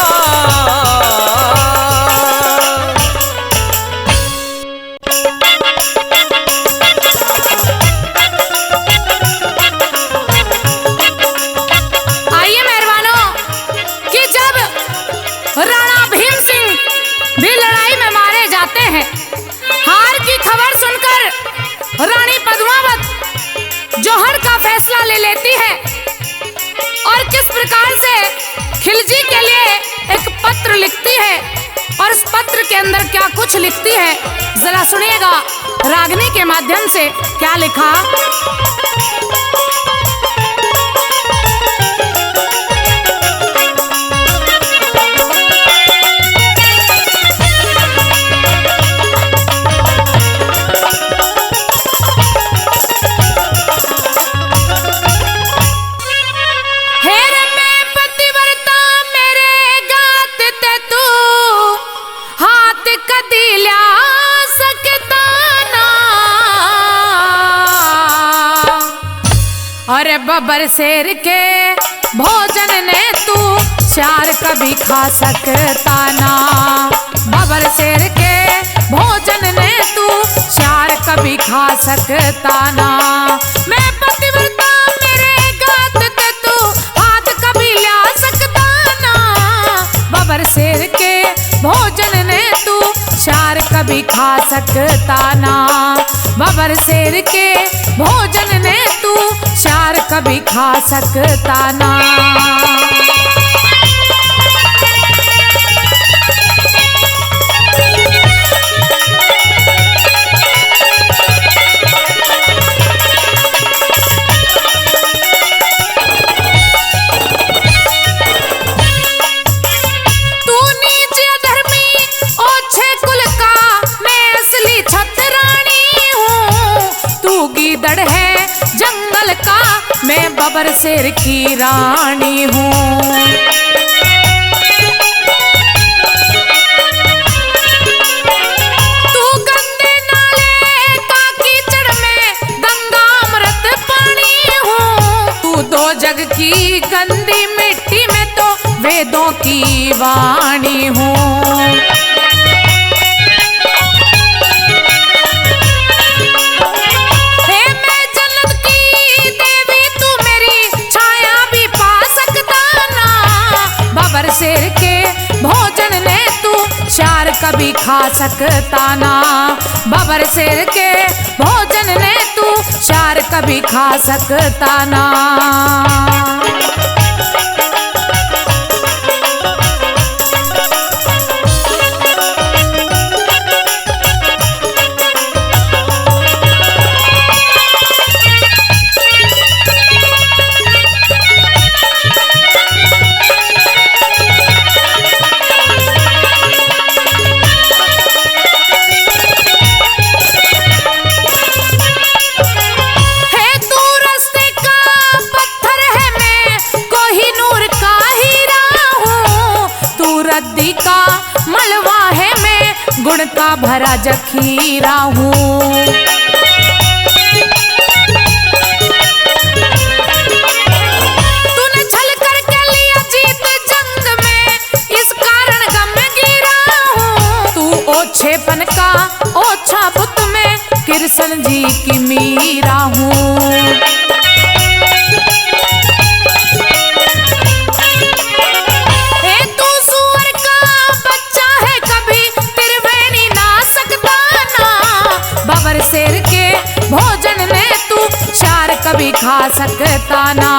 Speaker 1: हैं। हार की खबर सुनकर रानी पद्मावत जौहर का फैसला ले लेती है और किस प्रकार से खिलजी के लिए एक पत्र लिखती है और इस पत्र के अंदर क्या कुछ लिखती है जरा सुनिएगा रागनी के माध्यम से। क्या लिखा? अरे बबर शेर के भोजन ने तू चार कभी खा सकता ना। बबर शेर के भोजन ने तू चार कभी खा सकता ना। मैं पतिव्रता मेरे गात ते तू हाथ कभी ला सकता ना। बबर शेर के भोजन ने तू चार कभी खा सकता ना। बबर शेर के भोजन ने तू चार कभी खा सकता ना। तू नीच अधर्मी ओछे कुल का मैं असली छतरानी हूँ। तू गीदड़ है जंगल का मैं बबर शेर की रानी हूँ। तू गंदे नाले का कीचड़ में गंगा अमृत पानी हूँ। तू दो जग की गंदी मिट्टी में तो वेदों की वाणी हूँ। बबर शेर के भोजन ने तू चार कभी खा सकता ना। बबर शेर के भोजन ने तू चार कभी खा सकता ना। रद्दी का मलवा है मैं गुण का भरा जखीरा हूँ। तूने छल करके लिया जीत जंग में इस कारण गम में गिरा हूँ। तू ओछेपन का ओछा बुत में कृष्ण जी की मीरा हूँ। बबर शेर के भोजन ने तू चार कभी खा सकता ना।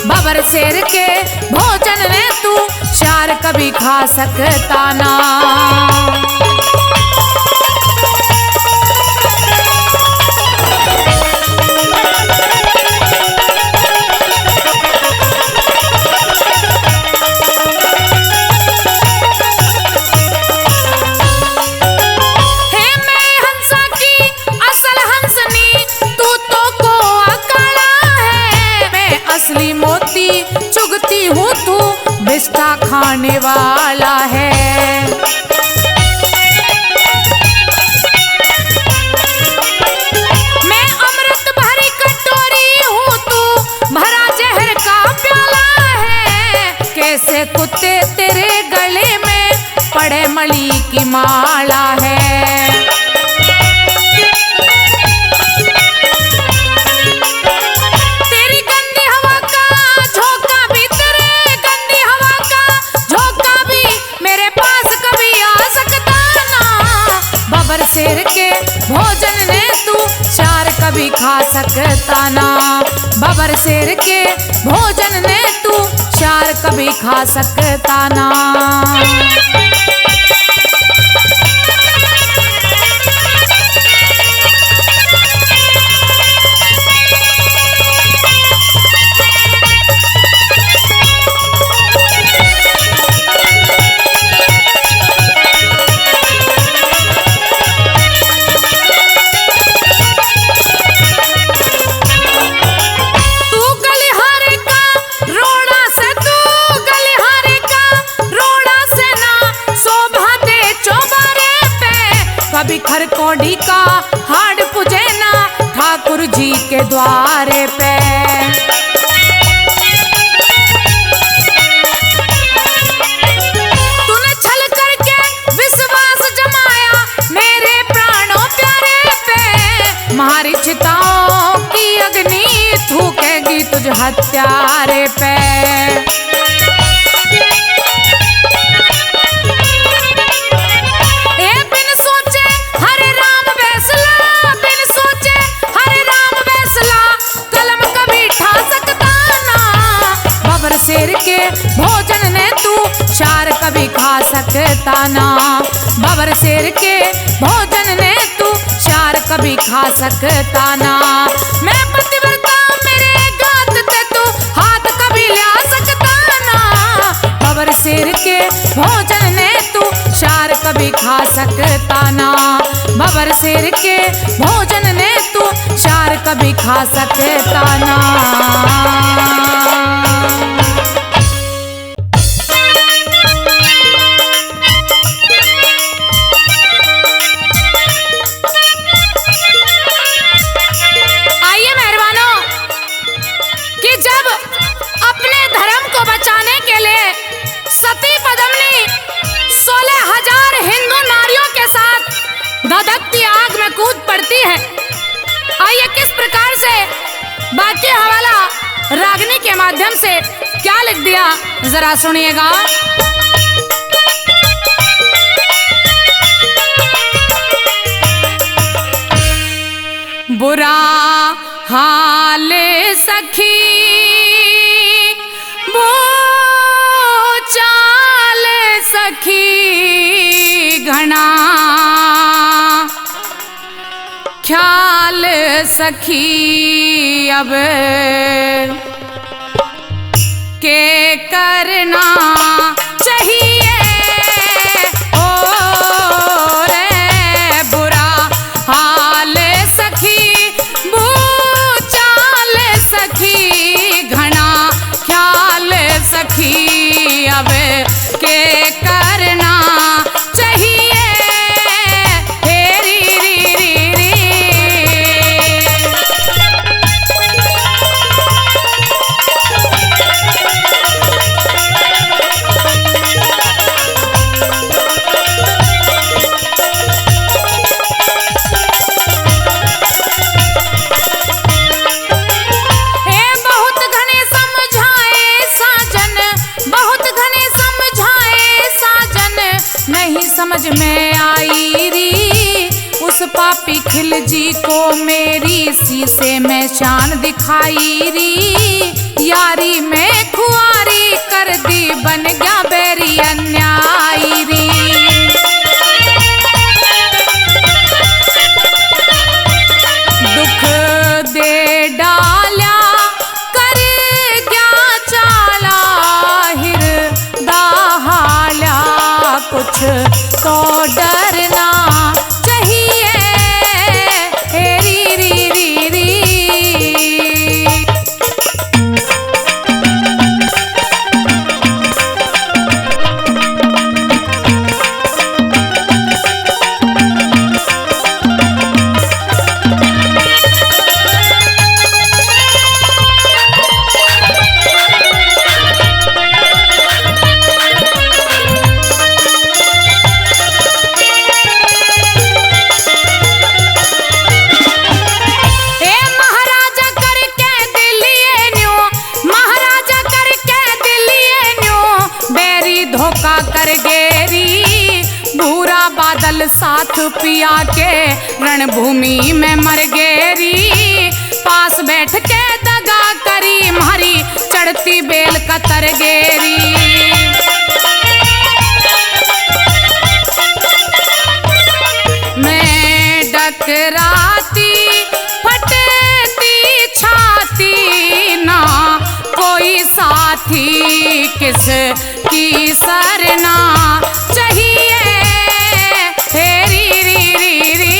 Speaker 1: बबर शेर के भोजन ने तू चार कभी खा सकता ना। असली मोती चुगती हूँ तू बिस्टा खाने वाला है। बबर शेर के भोजन ने तू चार कभी खा सकता ना। बबर शेर के भोजन ने तू चार कभी खा सकता ना। कभी खरकोडी का हाड पुजे ना ठाकुर जी के द्वारे पे। तूने छल करके विश्वास जमाया मेरे प्राणों प्यारे पे। तुम्हारी चिताओं की अग्नि थूकेगी तुझ हत्यारे पे। शेर के भोजन ने तू चार कभी खा सकता ना। बबर शेर के भोजन ने तू चार कभी खा सकता ना। मैं पतिव्रता मेरे गात ते तू हाथ कभी ला सकता ना। बबर शेर के भोजन ने तू चार कभी खा सकता ना। बबर शेर के भोजन ने तू चार कभी खा सकता ना। धधकती आग में कूद पड़ती है। आइए किस प्रकार से बाकी हवाला रागनी के माध्यम से क्या लिख दिया जरा सुनिएगा। बुरा हाल सखी वो चाल सखी घना ख्याल सखी अब के करना चाहिए। ओ रे बुरा हाल सखी बू चाल सखी घना ख्याल सखी अब के करना चाहिए। समझ में आई री उस पापी खिलजी को मेरी शीशे में शान दिखाई री। यारी में खुआरी कर दी बन गया बेरी अन्यायी री। दुख दे डाल्या कर गया चाला हिरदा हाल्या कुछ तो डरना चाहिए। री री री री साथ पिया के रणभूमि में मर गेरी। पास बैठ के दगा करी मारी चढ़ती बेल कतर गेरी। मैं डकराती फटती छाती ना कोई साथी किस की सरना चाहिए तेरी री री री।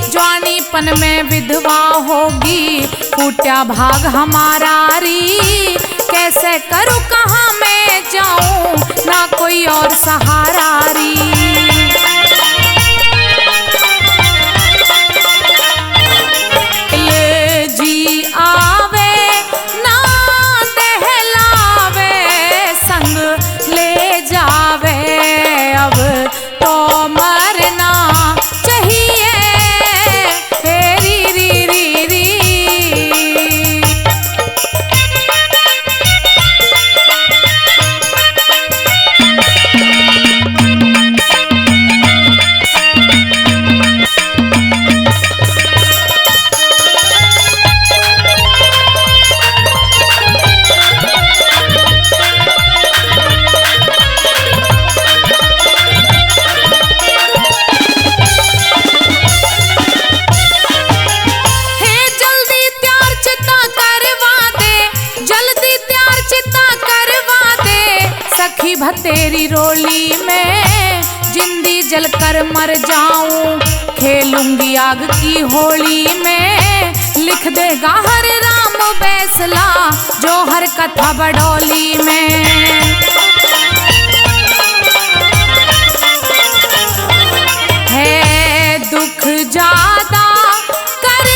Speaker 1: जवानीपन में विधवा होगी फूटा भाग हमारा री। कैसे करूँ कहाँ मैं जाऊँ ना कोई और सहारा री। जी आवे ना दहलावे संग ले जावे अब तो मरना चाहिए तेरी री री री। तेरी रोली में जिंदी जलकर मर जाऊं खेलूंगी आग की होली में। लिख देगा हर राम बैसला जो हर कथा बडोली में। है दुख ज्यादा कर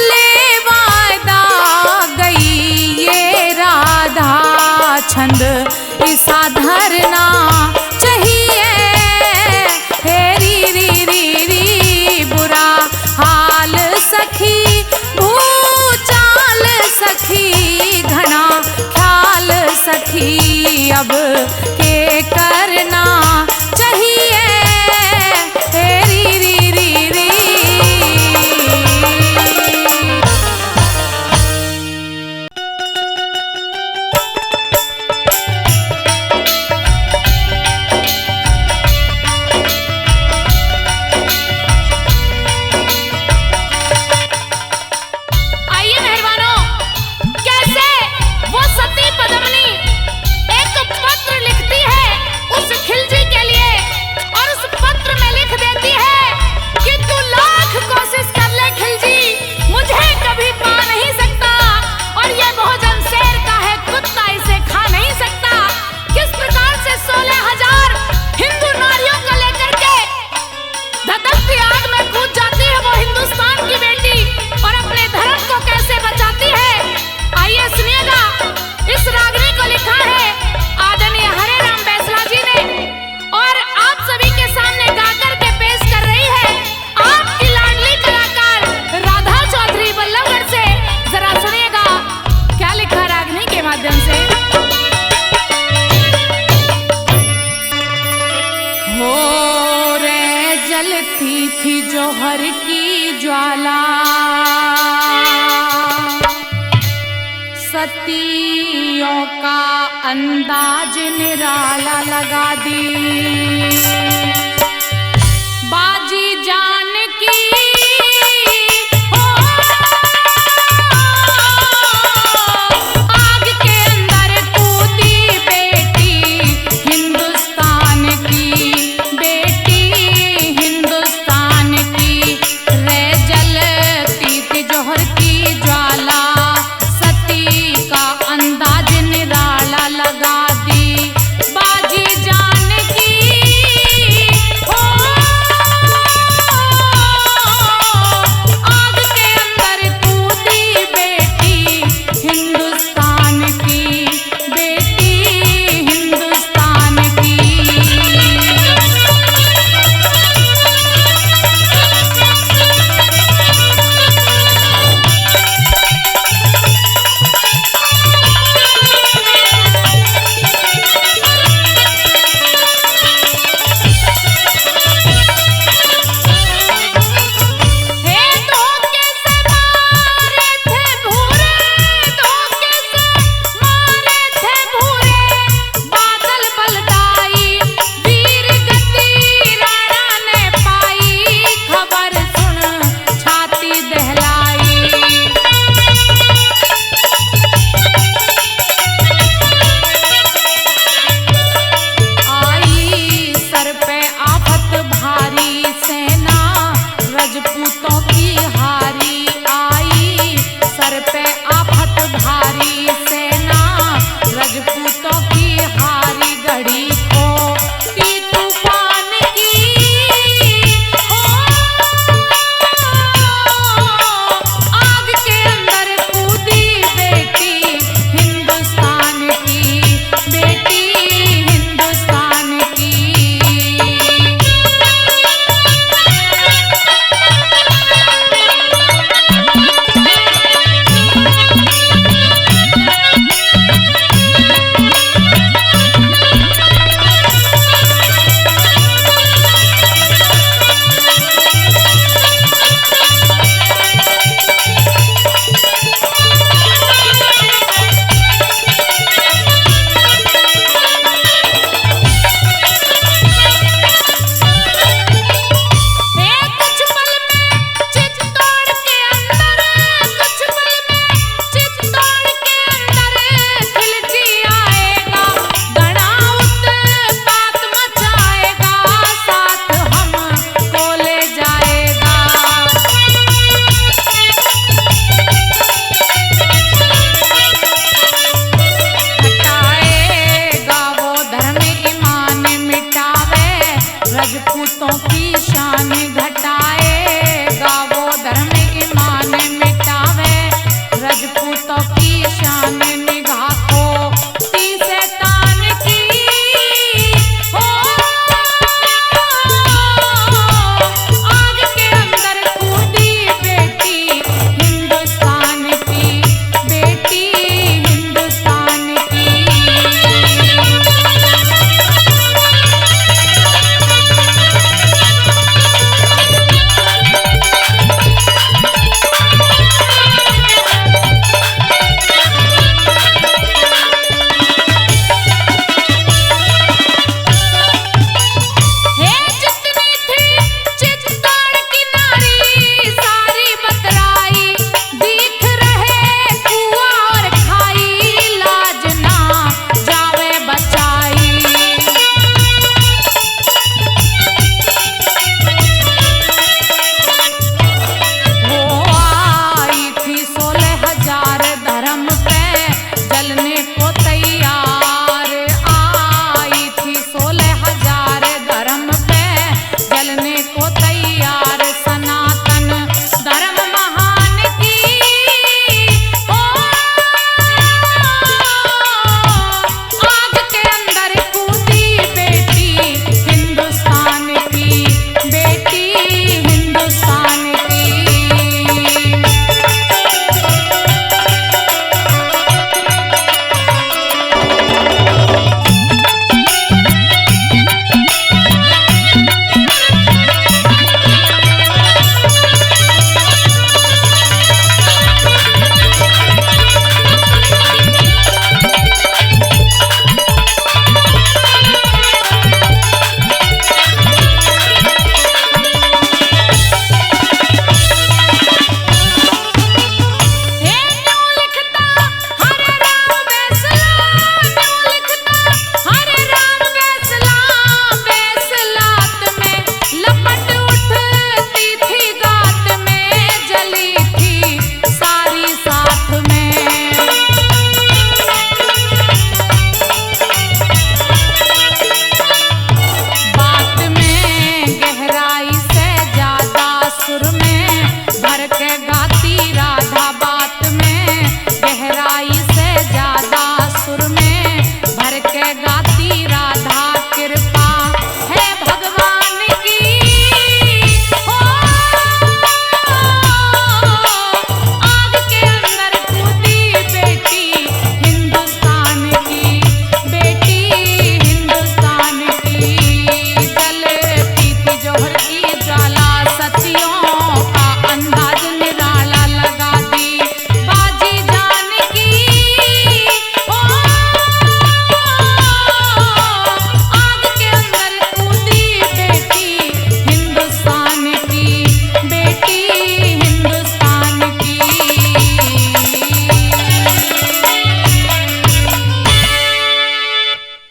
Speaker 1: ले वादा गई ये राधा छंद ईसा धरना चाहिए तेरी री री री। बुरा हाल सखी भूचाल सखी घना ख्याल सखी अब के करना चाहिए तेरी री री री। जलती थी जौहर की ज्वाला सतियों का अंदाज निराला लगा दी। बाजी जान की
Speaker 2: की शान निगार